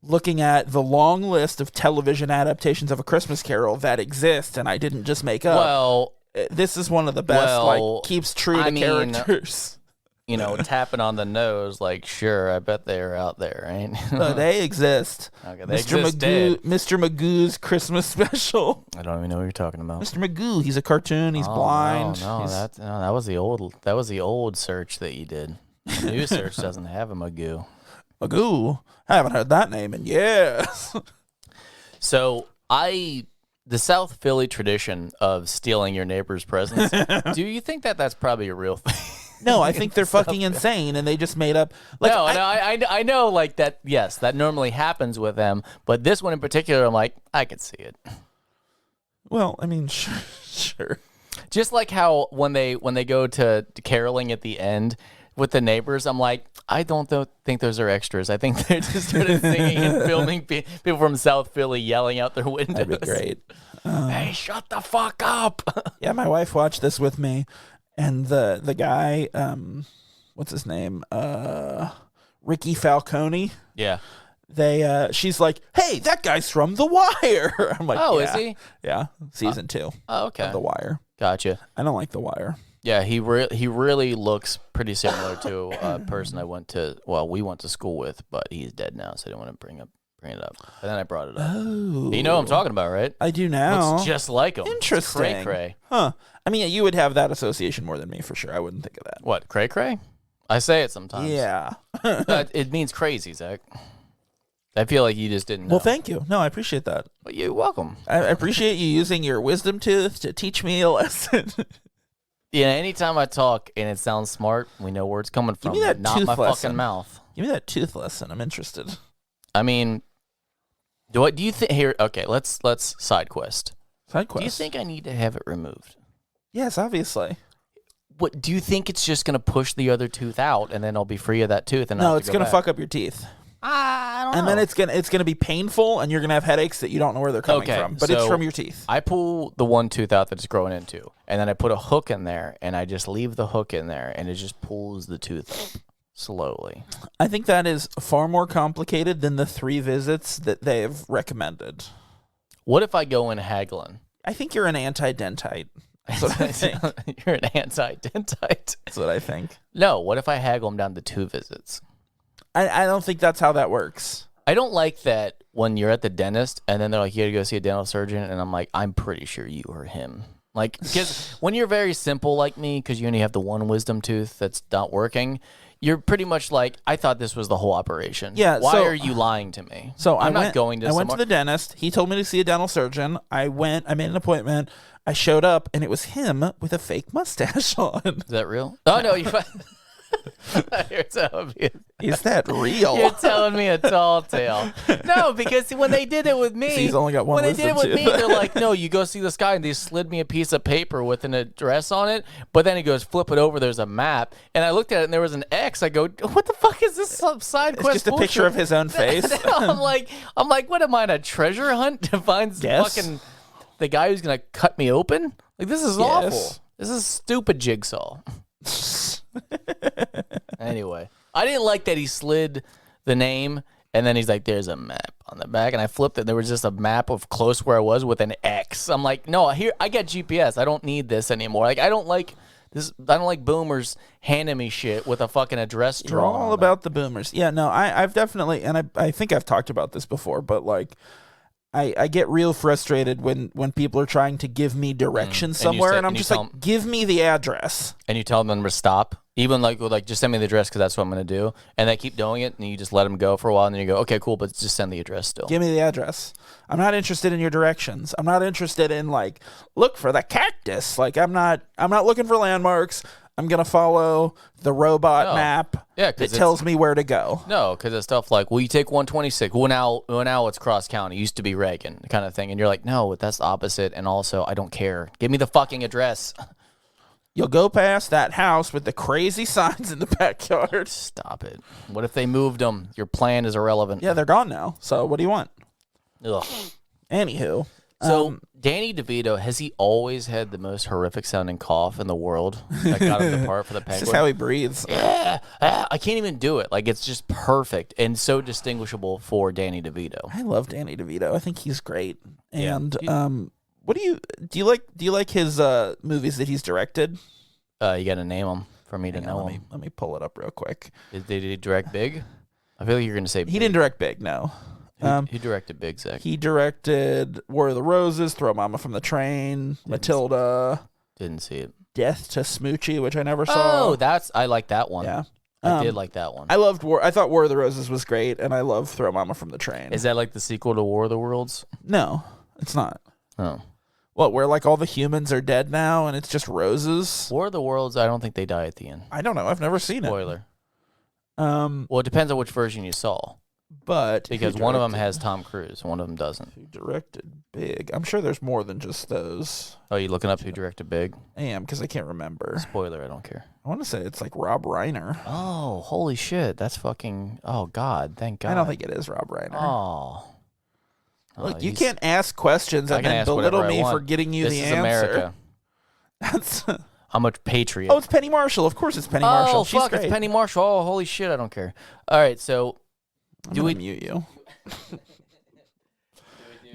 looking at the long list of television adaptations of A Christmas Carol that exist, and I didn't just make up. Well, this is one of the best. Like keeps true to characters. You know, tapping on the nose, like, sure, I bet they're out there, right? They exist. Okay, they exist dead. Mr. Magoo's Christmas special. I don't even know what you're talking about. Mr. Magoo, he's a cartoon. He's blind. No, that was the old search that you did. The new search doesn't have a Magoo. Magoo? I haven't heard that name in years. So the South Philly tradition of stealing your neighbor's presents, do you think that's probably a real thing? No, I think they're fucking insane, and they just made up. Like, I know, like that. Yes, that normally happens with them, but this one in particular, I'm like, I could see it. Well, I mean, sure. Just like how when they go to caroling at the end with the neighbors, I'm like, I don't think those are extras. I think they're just singing and filming people from South Philly yelling out their windows. That'd be great. Hey, shut the fuck up! Yeah, my wife watched this with me. And the guy, what's his name? Ricky Falcone. Yeah. She's like, hey, that guy's from The Wire. I'm like, oh, yeah. Is he? Yeah, season 2. Oh, okay. Of The Wire. Gotcha. I don't like The Wire. Yeah, he really looks pretty similar to a person we went to school with, but he's dead now, so I didn't want to bring it up. And then I brought it up. Oh. You know what I'm talking about, right? I do now. Looks just like him. Interesting. Cray-cray. Huh. I mean, you would have that association more than me, for sure. I wouldn't think of that. What, cray-cray? I say it sometimes. Yeah. It means crazy, Zach. I feel like you just didn't know. Well, thank you. No, I appreciate that. Well, you're welcome. I appreciate you using your wisdom tooth to teach me a lesson. Yeah, anytime I talk and it sounds smart, we know where it's coming from. Give me that not tooth my lesson. Fucking mouth. Give me that tooth lesson. I'm interested. I mean, do you think here? Okay, let's side quest. Side quest. Do you think I need to have it removed? Yes, obviously. What do you think? It's just gonna push the other tooth out, and then I'll be free of that tooth. And no, it's gonna fuck up your teeth. I don't know. And then it's gonna be painful, and you're gonna have headaches that you don't know where they're coming from. But it's from your teeth. I pull the one tooth out that it's growing into, and then I put a hook in there, and I just leave the hook in there, and it just pulls the tooth up slowly. I think that is far more complicated than the 3 visits that they've recommended. What if I go in haggling? I think you're an anti-dentite. That's what I think. You're an anti-dentite. That's what I think. No, what if I haggle them down to 2 visits? I don't think that's how that works. I don't like that when you're at the dentist and then they're like, you gotta go see a dental surgeon, and I'm like, I'm pretty sure you are him. Like, because when you're very simple like me, because you only have the one wisdom tooth that's not working, you're pretty much like, I thought this was the whole operation. Yeah. Why are you lying to me? So I'm not going to. I went to the dentist. He told me to see a dental surgeon. I went. I made an appointment. I showed up, and it was him with a fake mustache on. Is that real? Oh no, you're. You're telling me. Is that real? You're telling me a tall tale. No, because when they did it with me, he's only got one. When they did it with me, they're like, "No, you go see this guy," and they slid me a piece of paper with an address on it. But then he goes, "Flip it over. There's a map." And I looked at it, and there was an X. I go, "What the fuck is this side quest?" It's just a picture of his own face. I'm like, what am I on a treasure hunt to find fucking the guy who's gonna cut me open? Like, this is awful. This is stupid jigsaw. Anyway, I didn't like that he slid the name and then he's like, there's a map on the back, and I flipped it. There was just a map of close where I was with an X. I'm like, no, here I got GPS. I don't need this anymore. Like, I don't like this. I don't like boomers handing me shit with a fucking address You're drawn. all about the boomers. Yeah, no, I've definitely, and I think I've talked about this before, but like, I get real frustrated when people are trying to give me directions somewhere, and I'm just like, give me the address. And you tell them to stop. Even like just send me the address because that's what I'm going to do. And they keep doing it, and you just let them go for a while, and then you go, okay, cool, but just send the address still. Give me the address. I'm not interested in your directions. I'm not interested in, like, look for the cactus. Like, I'm not looking for landmarks. I'm going to follow the robot map that tells me where to go. No, because it's stuff like, well, you take 126. Well, now it's cross county. It used to be Reagan kind of thing. And you're like, no, that's the opposite. And also, I don't care. Give me the fucking address. You'll go past that house with the crazy signs in the backyard. Stop it. What if they moved them? Your plan is irrelevant. Yeah, they're gone now. So what do you want? Ugh. Anywho. So Danny DeVito, has he always had the most horrific sounding cough in the world that got him the part for the Penguin? It's just how he breathes. I can't even do it. Like, it's just perfect and so distinguishable for Danny DeVito. I love Danny DeVito. I think he's great. Yeah. And what do you like his movies that he's directed? You got to name them for me to know Let them. me pull it up real quick. Did he direct Big? I feel like you're going to say He didn't direct Big, no. Who directed Big, Zach? He directed War of the Roses, Throw Mama from the Train, Matilda, Didn't see it. Death to Smoochie, which I never saw. Oh, I like that one. Yeah. I did like that one. I thought War of the Roses was great, and I love Throw Mama from the Train. Is that like the sequel to War of the Worlds? No, it's not. Oh. What, where like all the humans are dead now and it's just roses? War of the Worlds, I don't think they die at the end. I don't know. I've never seen Spoiler. it. Well, it depends on which version you saw. But Because one of them has Tom Cruise and one of them doesn't. Who directed Big? I'm sure there's more than just those. Oh, you looking up who directed Big? I am, because I can't remember. Spoiler, I don't care. I want to say it's like Rob Reiner. Oh, holy shit. That's fucking... Oh, God. Thank God. I don't think it is Rob Reiner. Oh. Look, you can't ask questions and then belittle me for getting you the answer. America. That's... I'm a patriot. Oh, it's Penny Marshall. Of course it's Penny Marshall. Oh, She's fuck, great. it's Penny Marshall. Oh, holy shit, I don't care. All right, so... Do we mute you?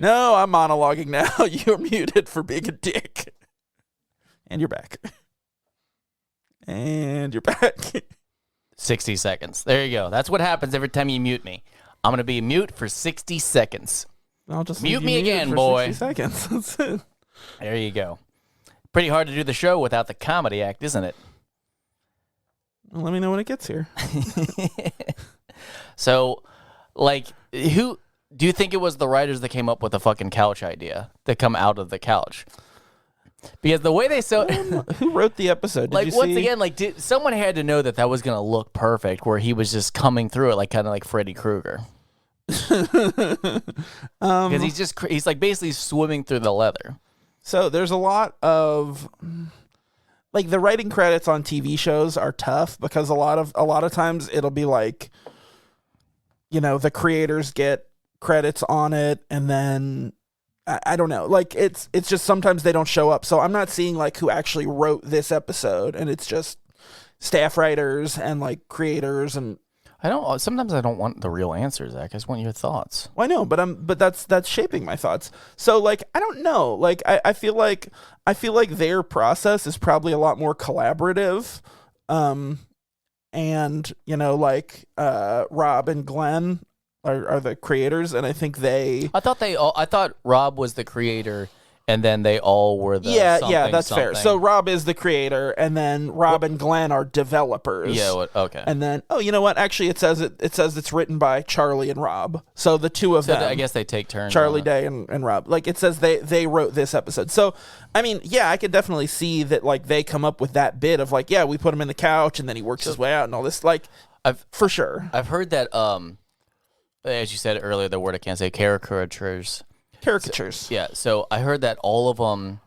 No, I'm monologuing now. You're muted for being a dick. And you're back. And you're back. 60 seconds. There you go. That's what happens every time you mute me. I'm going to be mute for 60 seconds. I'll just Mute leave me you muted again, for boy. 60 seconds. That's it. There you go. Pretty hard to do the show without the comedy act, isn't it? Well, let me know when it gets here. So, like, who do you think it was the writers that came up with the fucking couch idea that come out of the couch? Because the way they who wrote the episode? Did like you once see? again, like someone had to know that was gonna look perfect, where he was just coming through it like kind of like Freddy Krueger. Because he's like basically swimming through the leather. So there's a lot of like the writing credits on TV shows are tough because a lot of times it'll be like, you know, the creators get credits on it and then I don't know, like it's just sometimes they don't show up. So I'm not seeing like who actually wrote this episode, and it's just staff writers and like creators. And sometimes I don't want the real answers, Zach. I just want your thoughts. Well, I know, but that's shaping my thoughts. So like I don't know, like I feel like their process is probably a lot more collaborative, and you know, like Rob and Glenn are the creators, and I think I thought Rob was the creator, and then they all were the that's fair. So Rob is the creator, and then Rob and Glenn are developers. Yeah, okay. And then you know what? Actually, it says it's written by Charlie and Rob. So the two of them. I guess they take turns. Charlie Day and Rob. Like it says they wrote this episode. So I mean, yeah, I could definitely see that. Like they come up with that bit of like, yeah, we put him in the couch, and then he works his way out, and all this. Like, for sure. I've heard that. As you said earlier, the word I can't say, caricatures. Yeah, so I heard that all of them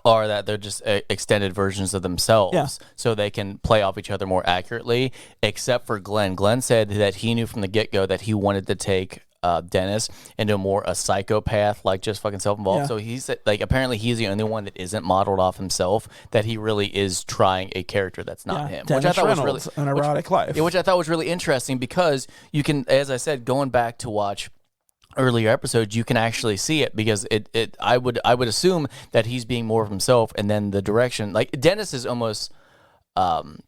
are that they're just extended versions of themselves, Yeah. so they can play off each other more accurately, except for Glenn. Glenn said that he knew from the get-go that he wanted to take Dennis into a psychopath, like just fucking self-involved. Yeah. So he said, like, apparently he's the only one that isn't modeled off himself, that he really is trying a character that's not him. Dennis which I thought Reynolds, was really an erotic life. Yeah, which I thought was really interesting because you can, as I said, going back to watch earlier episodes, you can actually see it because I would assume that he's being more of himself, and then the direction, like Dennis is almost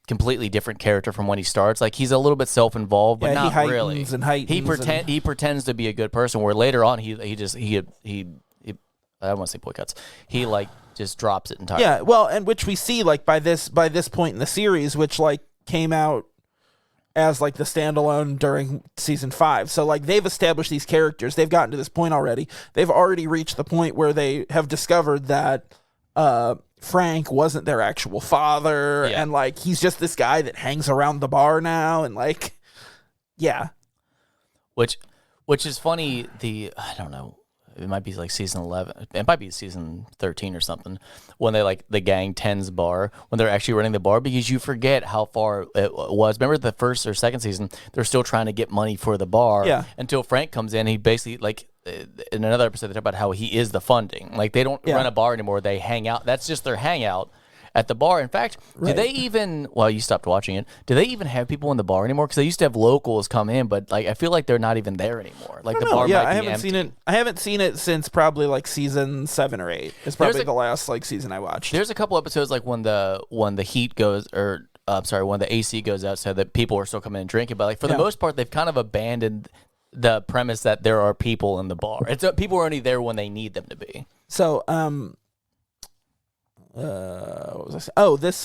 completely different character from when he starts. Like he's a little bit self-involved, but not really. He pretends to be a good person, where later on he I don't want to say boycotts. He like just drops it entirely. Yeah, well, and which we see like by this point in the series, which like came out as like the standalone during season 5. So like they've established these characters. They've gotten to this point already. They've already reached the point where they have discovered that Frank wasn't their actual father, and like he's just this guy that hangs around the bar now, and like which is funny. I don't know. It might be like season 11. It might be season 13 or something, when they like the gang 10's bar, when they're actually running the bar, because you forget how far it was. Remember the first or second season, they're still trying to get money for the bar until Frank comes in. He basically like in another episode they talk about how he is the funding. Like they don't run a bar anymore; they hang out. That's just their hangout at the bar. In fact, do they even? Well, you stopped watching it. Do they even have people in the bar anymore? Because they used to have locals come in, but like I feel like they're not even there anymore. Like the bar, might be empty. I haven't seen it since probably like season 7 or 8. It's probably the last like season I watched. There's a couple episodes like when the heat goes, or when the AC goes out, so that people are still coming and drinking. But like for the most part, they've kind of abandoned the premise that there are people in the bar. It's people are only there when they need them to be. So what was I saying? Oh, this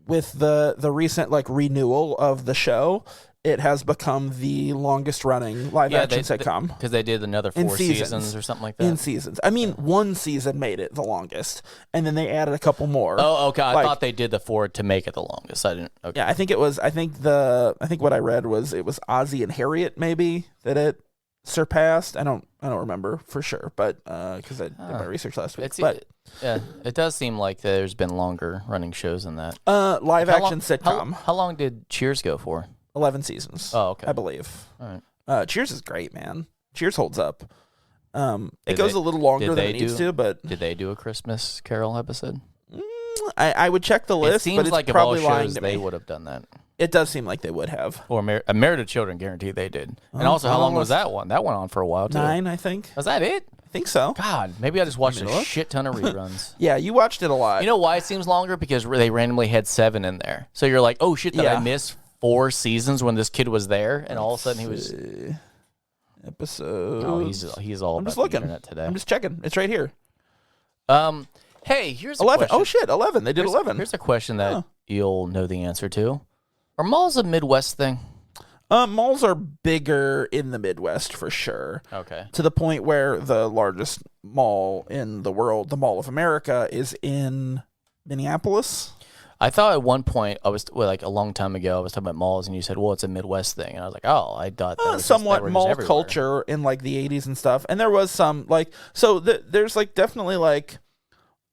with the recent like renewal of the show, it has become the longest running live action sitcom because they did another 4 seasons or something like that. In seasons, I mean, one season made it the longest, and then they added a couple more. Oh, okay. I thought they did the 4 to make it the longest. I didn't. Okay. Yeah, I think it was. I think what I read was it was Ozzy and Harriet maybe that it surpassed. I don't remember for sure, but because I did my research last week. Yeah, it does seem like there's been longer running shows than that. Live action sitcom. How long did Cheers go for? 11 seasons. Oh, okay. I believe. All right. Cheers is great, man. Cheers holds up. It goes a little longer than it needs to, but did they do a Christmas Carol episode? I would check the list, seems but it's like probably of all lying shows to they me. would have done that. It does seem like they would have. Or Married to Children, guaranteed they did. And also, how long was that one? That went on for a while too. 9, I think. Was that it? I think so. God, maybe I just watched a shit ton of reruns. Yeah, you watched it a lot. You know why it seems longer? Because they randomly had 7 in there. So you're like, oh shit, did I miss 4 seasons when this kid was there? And all of a sudden he was episode. Oh, he's all. I'm just about looking. the internet today. I'm just checking. It's right here. Hey, here's 11. a question. Oh shit, 11. They did 11. Here's a question that you'll know the answer to. Are malls a Midwest thing? Malls are bigger in the Midwest for sure. Okay. To the point where the largest mall in the world, the Mall of America, is in Minneapolis. I thought at one point like a long time ago I was talking about malls and you said, well, it's a Midwest thing, and I was like, oh, I thought that was somewhat just mall everywhere. culture in like the 80s and stuff, and there was some like there's like definitely like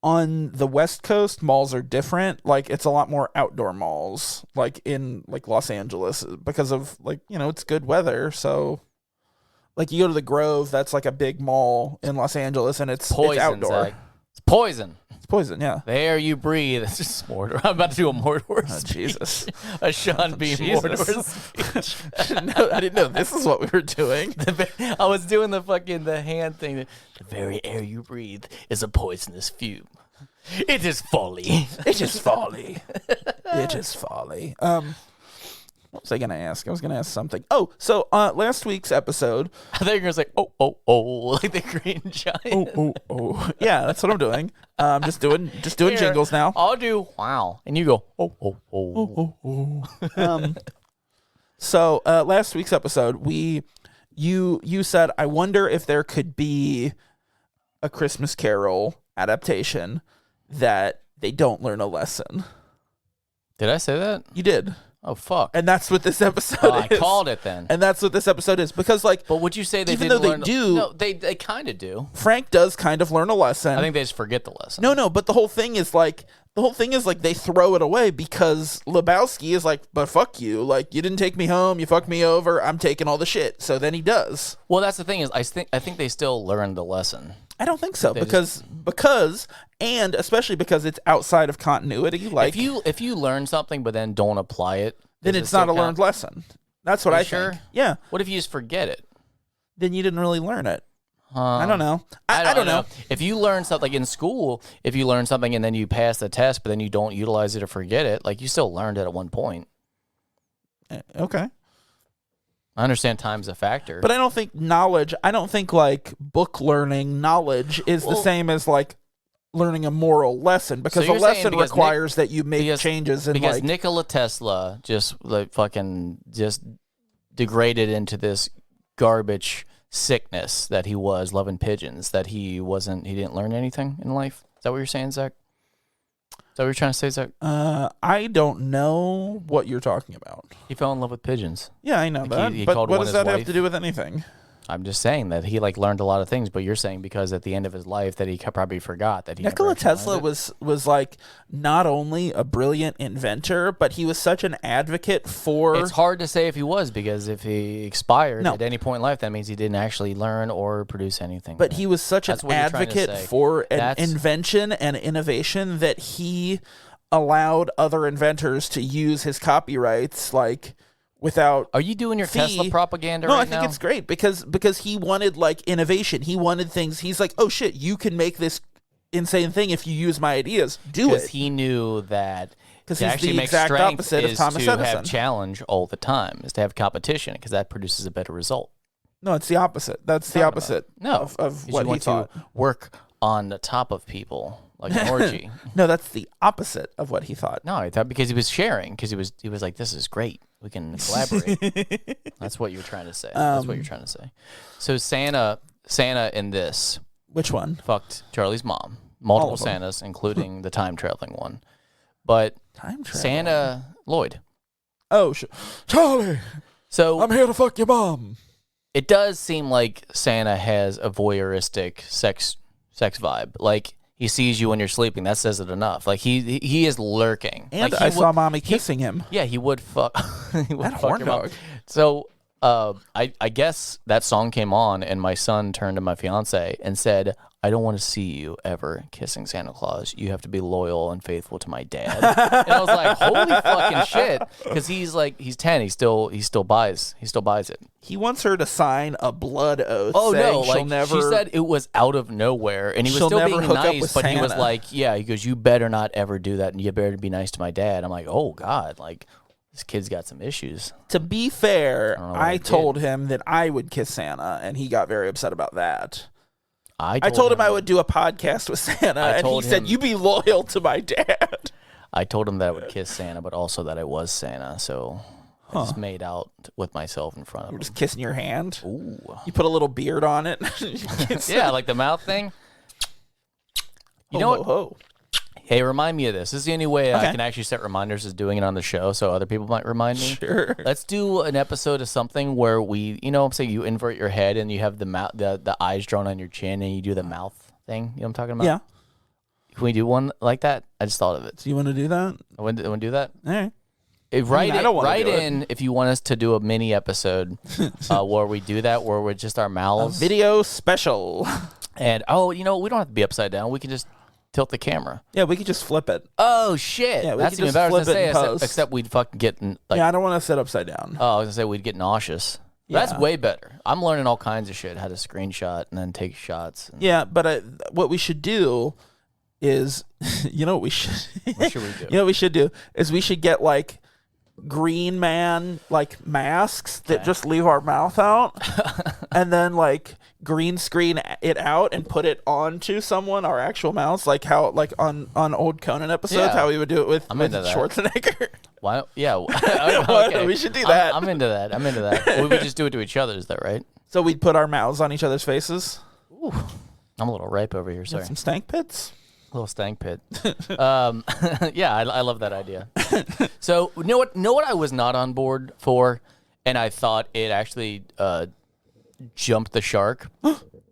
on the West Coast malls are different. Like it's a lot more outdoor malls, like in like Los Angeles, because of like it's good weather. So like you go to the Grove, that's like a big mall in Los Angeles, and it's outdoor. Zach. It's poison. Poison, yeah. The air you breathe. It's just Mordor. I'm about to do a Mordor speech. Jesus. A Sean Bean Mordor speech. I didn't know this is what we were doing. I was doing the hand thing. The very air you breathe is a poisonous fume. It is folly. It is folly. It is folly. What was I going to ask? I was going to ask something. Oh, so last week's episode. I thought you were going to say, oh, like the Green Giant. Oh. Yeah, that's what I'm doing. Just doing Here, jingles now. I'll do wow, and you go oh. So last week's episode, you said, I wonder if there could be a Christmas Carol adaptation that they don't learn a lesson. Did I say that? You did. Oh fuck! And that's what this episode is. I called it then. And that's what this episode is, because like. But would you say they even didn't though learn? they do? No, they kind of do. Frank does kind of learn a lesson. I think they just forget the lesson. No, but the whole thing is like they throw it away because Lebowski is like, but fuck you, like you didn't take me home, you fucked me over, I'm taking all the shit. So then he does. Well, that's the thing is I think they still learn the lesson. I don't think so, because and especially because it's outside of continuity. Like if you learn something but then don't apply it, then it's not a learned lesson. That's what I think. Yeah. What if you just forget it? Then you didn't really learn it. I don't know. I don't know. If you learn something like in school, if you learn something and then you pass the test, but then you don't utilize it or forget it, like you still learned it at one point. Okay. I understand time's a factor. But I don't think like book learning knowledge is the same as like learning a moral lesson, because a lesson requires that you make changes. Because Nikola Tesla just like fucking just degraded into this garbage sickness that he was loving pigeons, that he didn't learn anything in life. Is that what you're saying, Zach? Is that what you're trying to say, Zach? I don't know what you're talking about. He fell in love with pigeons. Yeah, I know that. But what does that have to do with anything? I'm just saying that he like learned a lot of things, but you're saying because at the end of his life that he probably forgot that he Nikola never actually Tesla learned it. was like not only a brilliant inventor, but he was such an advocate for. It's hard to say if he was, because if he expired No. at any point in life, that means he didn't actually learn or produce anything. But he was such an That's what you're trying to advocate say. for an That's- invention and innovation that he allowed other inventors to use his copyrights like without. Are you doing your fee. Tesla propaganda No, right I think now? it's great because he wanted like innovation. He wanted things. He's like, oh shit, you can make this insane thing if you use my ideas. Do Because it. he knew that 'Cause to he's actually the make exact strength opposite of is Thomas to Edison. have challenge all the time, is to have competition, because that produces a better result. No, it's the opposite. That's the opposite. No, of 'cause what you he want thought. to work on the top of people like an orgy. No, that's the opposite of what he thought. No, I thought because he was sharing, because he was like, this is great. We can collaborate. That's what you're trying to say. That's what you're trying to say. So Santa in this Which one? fucked Charlie's mom. Multiple of them. Santas, including the time traveling one. But Time travel. Santa Lloyd. Oh, Charlie, So I'm here to fuck your mom. it does seem like Santa has a voyeuristic sex vibe. Like he sees you when you're sleeping. That says it enough. Like he is lurking. And like, he I saw mommy kissing him. Yeah, he would fuck. He would That fuck horn your mom. dog. So I guess that song came on, and my son turned to my fiance and said, "I don't want to see you ever kissing Santa Claus. You have to be loyal and faithful to my dad." And I was like, "Holy fucking shit!" Because he's 10. He still buys it. He wants her to sign a blood oath. Oh saying no! she'll Like never. she said, it was out of nowhere, and he was She'll still never being hook up nice. with But he was Santa. like, "Yeah," he goes, "You better not ever do that, and you better be nice to my dad." I'm like, "Oh God!" Like this kid's got some issues. To be fair, don't know what I I did. told him that I would kiss Santa, and he got very upset about that. I I told him I would do a podcast with Santa, I and he told said, him- "You be loyal to my dad." I told him that I would kiss Santa, but also that I was Santa. So I just made out with myself in front of We're him. just kissing your hand. Ooh. You put a little beard on it. Yeah, like the mouth thing. You know Ho, what? ho, ho. Hey, remind me of this. This is the only way Okay. I can actually set reminders is doing it on the show, so other people might remind me. Sure. Let's do an episode of something where we, you know what I'm saying, you invert your head and you have the mouth, the eyes drawn on your chin, and you do the mouth thing. You know what I'm talking about? Yeah. Can we do one like that? I just thought of it. Do you want to do that? I want to do that. All right. Write I don't wanna write do it. in if you want us to do a mini episode where we do that, where we're just our mouths. Video special. And, oh, you know, we don't have to be upside down. We can just tilt the camera. Yeah, we could just flip it. Oh, shit. Yeah, we That's could even just better to flip it say, in post. except we'd fucking get, like, Yeah, I don't want to sit upside down. oh, I was going to say we'd get nauseous. That's Yeah. way better. I'm learning all kinds of shit, how to screenshot and then take shots. And Yeah, but what we should do is, you know what we should, what should we do? you know what we should do is we should get like green man like masks that just leave our mouth out, and then like green screen it out and put it onto someone, our actual mouths, like how like on old Conan episodes, Yeah. how we would do it with I'm into that. Schwarzenegger. Why? Yeah. What? We should do that. I'm into that. I'm into that. We would just do it to each other, is that right? So we'd put our mouths on each other's faces. Ooh. I'm a little ripe over here, sorry. Some stank pits. Little stank pit. Yeah, I love that idea. So, you know what I was not on board for, and I thought it actually jumped the shark,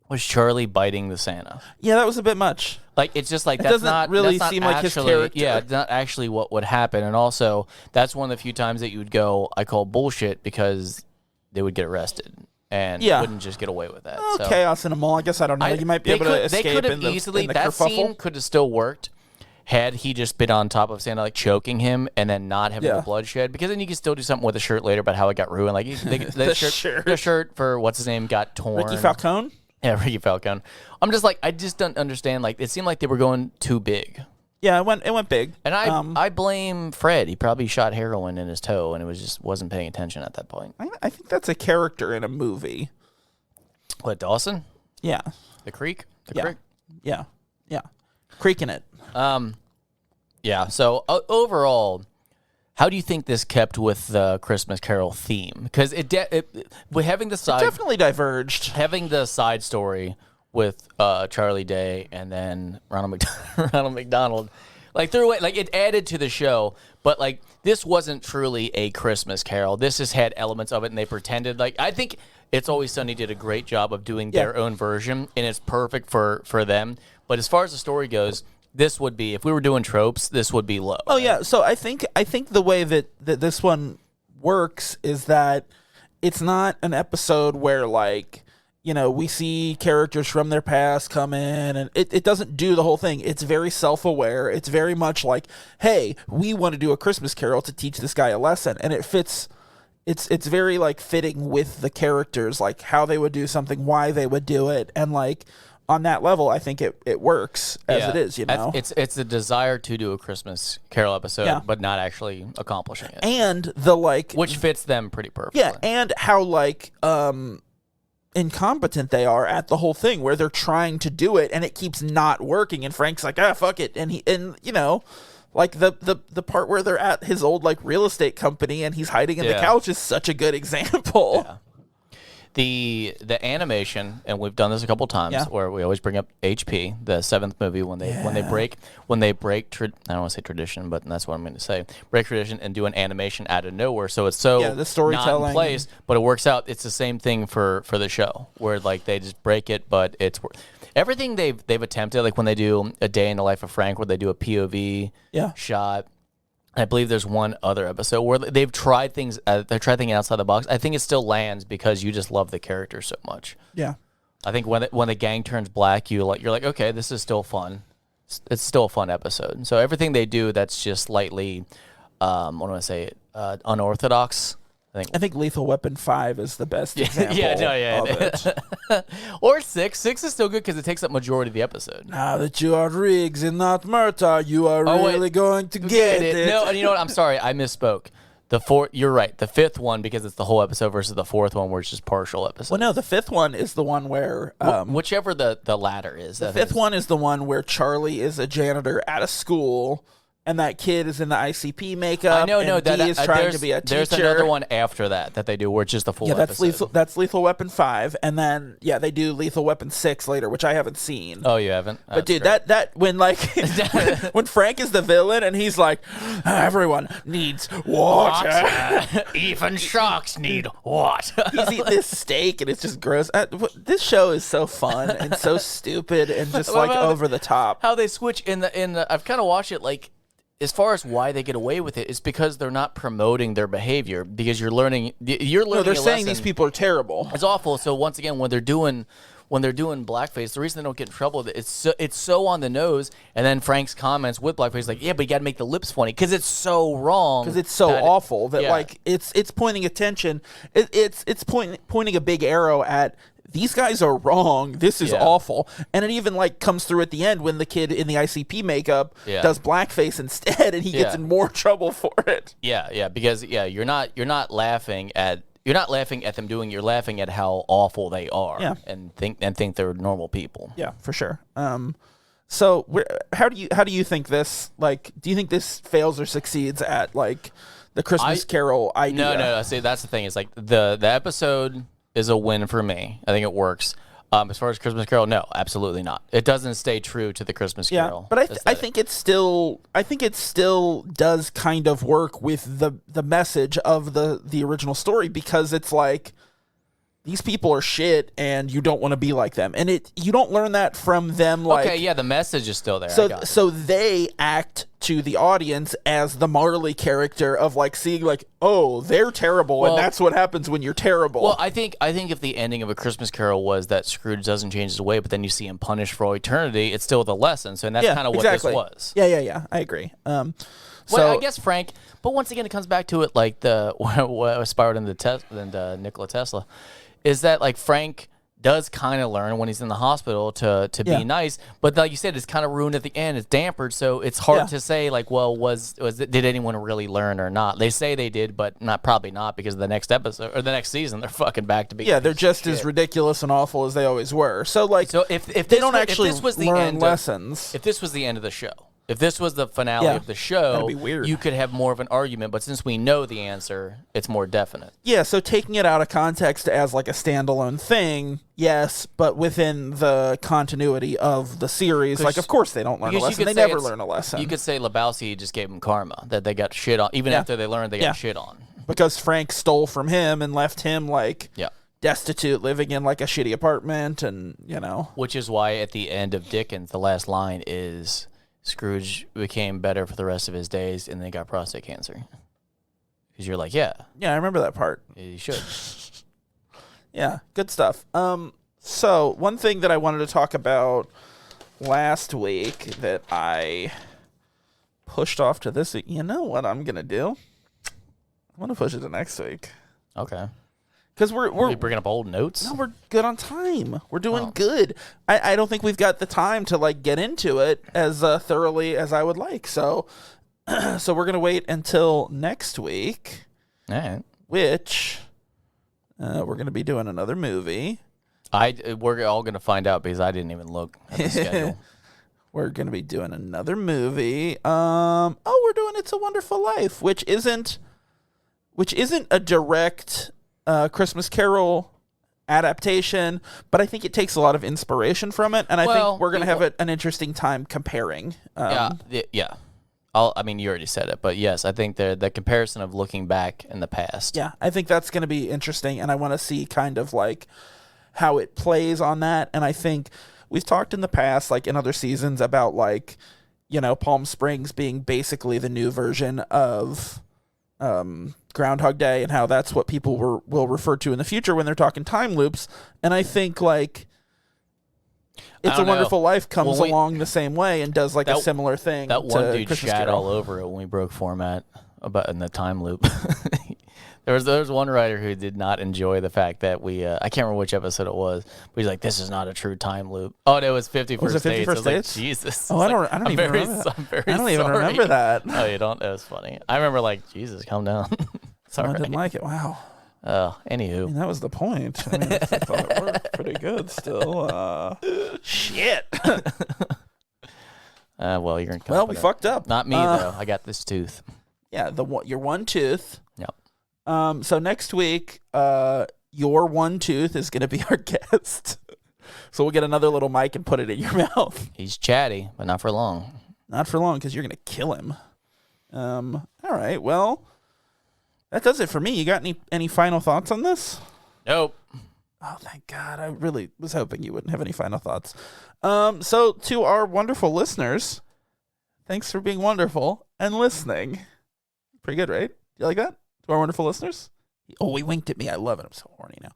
was Charlie biting the Santa. Yeah, that was a bit much. Like, it's just like, It that's doesn't not really that's not seem like his actually- character. Yeah, it's not actually what would happen. And also, that's one of the few times that you would go, I call bullshit, because they would get arrested and Yeah. wouldn't just get away with that. So. Chaos in a mall. I guess I don't know. You might be able to escape They could have in the, easily. in the That kerfuffle. scene could have still worked had he just been on top of Santa, like choking him, and then not having Yeah. the bloodshed. Because then you can still do something with the shirt later about how it got ruined. Like the shirt. the shirt for what's his name got torn. Ricky Falcone. Yeah, Ricky Falcone. I'm just like, I just don't understand. Like, it seemed like they were going too big. Yeah, it went big. And I blame Fred. He probably shot heroin in his toe, and it was just wasn't paying attention at that point. I think that's a character in a movie. What, Dawson? Yeah, The Creek? The yeah, Creek? yeah. Creaking it. Yeah. So overall, how do you think this kept with the Christmas Carol theme? Because with having the side Definitely diverged. having the side story with Charlie Day and then Ronald McDonald Like threw it, like it added to the show, but like this wasn't truly a Christmas Carol. This just had elements of it, and they pretended like. I think It's Always Sunny did a great job of doing their own version, and it's perfect for them. But as far as the story goes, this would be, if we were doing tropes, this would be low. Oh yeah, so I think the way that this one works is that it's not an episode where like, you know, we see characters from their past come in, and it doesn't do the whole thing. It's very self-aware. It's very much like, hey, we want to do a Christmas Carol to teach this guy a lesson, and it fits. It's very like fitting with the characters, like how they would do something, why they would do it, and like on that level, I think it works as it is. You know, it's a desire to do a Christmas Carol episode, but not actually accomplishing it, and the like, which fits them pretty perfectly. Yeah, and how like incompetent they are at the whole thing, where they're trying to do it and it keeps not working, and Frank's like, fuck it, and you know, like the part where they're at his old like real estate company and he's hiding in the couch is such a good example. Yeah. The animation, and we've done this a couple times, where we always bring up HP, the seventh movie, when they break I don't want to say tradition, but that's what I'm going to say, break tradition and do an animation out of nowhere. So it's the storytelling not in place, but it works out. It's the same thing for the show, where like they just break it, but it's everything they've attempted. Like when they do A Day in the Life of Frank, where they do a POV shot. I believe there's one other episode where they've tried things. They're trying thinking outside the box. I think it still lands because you just love the character so much. Yeah, I think when the gang turns black, you're like, okay, this is still fun. It's still a fun episode. So everything they do that's just slightly, what do I say, unorthodox. I think Lethal Weapon 5 is the best example of it. Or 6. 6 is still good because it takes up majority of the episode. Now that you are Riggs and not Murtaugh, you are really going to get it. No, and you know what? I'm sorry. I misspoke. The fourth, you're right. The fifth one, because it's the whole episode, versus the fourth one where it's just partial episodes. Well, no, the fifth one is the one where... whichever the latter is. The fifth one is the one where Charlie is a janitor at a school... And that kid is in the ICP makeup. I know, and Dee is trying to be a teacher. There's another one after that they do, where it's just the full episode. That's Lethal Weapon 5, and then they do Lethal Weapon 6 later, which I haven't seen. Oh, you haven't? But dude, that when like when Frank is the villain and he's like, everyone needs water. Even sharks need water. He's eating this steak and it's just gross. This show is so fun and so stupid and just like over the top. How they switch in the I've kind of watched it like. As far as why they get away with it, it's because they're not promoting their behavior. Because you're learning. No, they're saying these people are terrible. It's awful. So once again, when they're doing blackface, the reason they don't get in trouble with it, it's so on the nose. And then Frank's comments with blackface, like, but you got to make the lips funny because it's so wrong. Because it's so awful that like it's pointing attention. It's pointing a big arrow at. These guys are wrong. This is awful. And it even like comes through at the end when the kid in the ICP makeup does blackface instead, and he gets in more trouble for it. Yeah, because you're not laughing at them doing. You're laughing at how awful they are, and think they're normal people. Yeah, for sure. So how do you think this like? Do you think this fails or succeeds at like the Christmas Carol idea? No. See, that's the thing. Is like the episode is a win for me. I think it works. As far as Christmas Carol, no, absolutely not. It doesn't stay true to the Christmas Carol. But I think it still does kind of work with the message of the original story, because it's like these people are shit and you don't want to be like them. And you don't learn that from them. Like, okay, the message is still there. So they act to the audience as the Marley character of like seeing like, oh, they're terrible, and that's what happens when you're terrible. Well, I think if the ending of A Christmas Carol was that Scrooge doesn't change his way, but then you see him punished for all eternity, it's still the lesson. So, and that's kind of what this was. Yeah. I agree. Well, I guess Frank, but once again, it comes back to it like what spiraled into Nikola Tesla. Is that like Frank does kind of learn when he's in the hospital to be nice, but like you said, it's kind of ruined at the end. It's dampered, so it's hard to say like, well, did anyone really learn or not? They say they did, but probably not, because the next episode or the next season they're fucking back to being they're just as ridiculous and awful as they always were. So like, if they don't actually if this was the learn end lessons. If this was the end of the show, If this was the finale of the show, that'd be weird. You could have more of an argument. But since we know the answer, it's more definite. Yeah, so taking it out of context as like a standalone thing, yes, but within the continuity of the series, like, of course they don't learn a lesson. They never learn a lesson. You could say Lebowski just gave them karma, that they got shit on. Even after they learned, they got shit on. Because Frank stole from him and left him, like, destitute, living in, like, a shitty apartment, and, you know. Which is why at the end of Dickens, the last line is, Scrooge became better for the rest of his days, and then he got prostate cancer. Because you're like, yeah. Yeah, I remember that part. You should. Yeah, good stuff. So, one thing that I wanted to talk about last week that I pushed off to this week, you know what I'm going to do? I'm going to push it to next week. Okay. Because we're bringing up old notes? No, we're good on time. We're doing good. I don't think we've got the time to like get into it as thoroughly as I would like. So we're gonna wait until next week, all right. Which we're gonna be doing another movie. We're all gonna find out because I didn't even look at the schedule. We're gonna be doing another movie. We're doing It's a Wonderful Life, which isn't a direct Christmas Carol adaptation, but I think it takes a lot of inspiration from it, and I think we're going to have an interesting time comparing. Yeah. I mean, you already said it, but yes, I think the comparison of looking back in the past. Yeah, I think that's going to be interesting, and I want to see kind of like how it plays on that, and I think we've talked in the past, like in other seasons, about like, you know, Palm Springs being basically the new version of Groundhog Day, and how that's what people will refer to in the future when they're talking time loops. And I think like It's a Wonderful Life comes along the same way and does like a similar thing. That one dude shat all over it when we broke format about in the time loop. There was one writer who did not enjoy the fact that we I can't remember which episode it was, but he's like, this is not a true time loop. Oh, no, it was 50 First Dates. I was like, Jesus. Oh, I don't even remember that. Oh, you don't? That was funny. I remember like, Jesus, calm down. Sorry. I didn't like it. Wow. Anywho. I mean, that was the point. I mean, I thought it worked pretty good still. Shit. Well, you're incompetent. Well, we fucked up. Not me, though. I got this tooth. Yeah, your one tooth. Yep. So next week, your one tooth is going to be our guest. So we'll get another little mic and put it in your mouth. He's chatty, but not for long. Not for long, because you're going to kill him. All right, well, that does it for me. You got any final thoughts on this? Nope. Oh, thank God. I really was hoping you wouldn't have any final thoughts. So to our wonderful listeners, thanks for being wonderful and listening. Pretty good, right? You like that? To our wonderful listeners? Oh, he winked at me. I love it. I'm so horny now.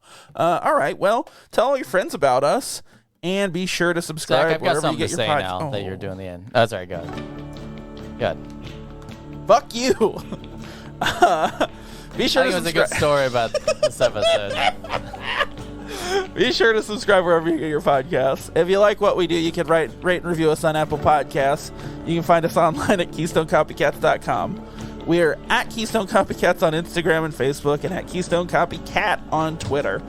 All right. Well, tell all your friends about us, and be sure to subscribe Zach, I've got wherever something you get to your say podcast. now that you're doing the end. Oh, sorry. Go ahead. Go ahead. Fuck you. Be sure I think it was a good story about this episode. Be sure to subscribe wherever you get your podcasts. If you like what we do, you can rate and review us on Apple Podcasts. You can find us online at KeystoneCopycats.com. We're at Keystone Copycats on Instagram and Facebook, and at Keystone Copycat on Twitter.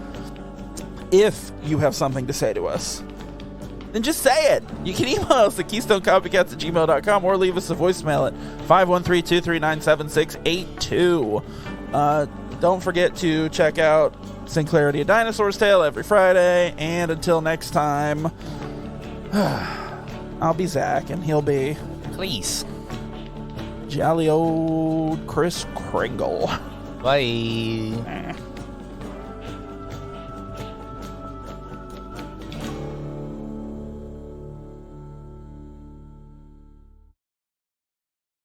If you have something to say to us, then just say it. You can email us at KeystoneCopycats@gmail.com or leave us a voicemail at 513-239-7682. Don't forget to check out Sinclarity, A Dinosaur's Tale every Friday. And until next time, I'll be Zach, and he'll be... Please. Jolly old Kris Kringle. Bye.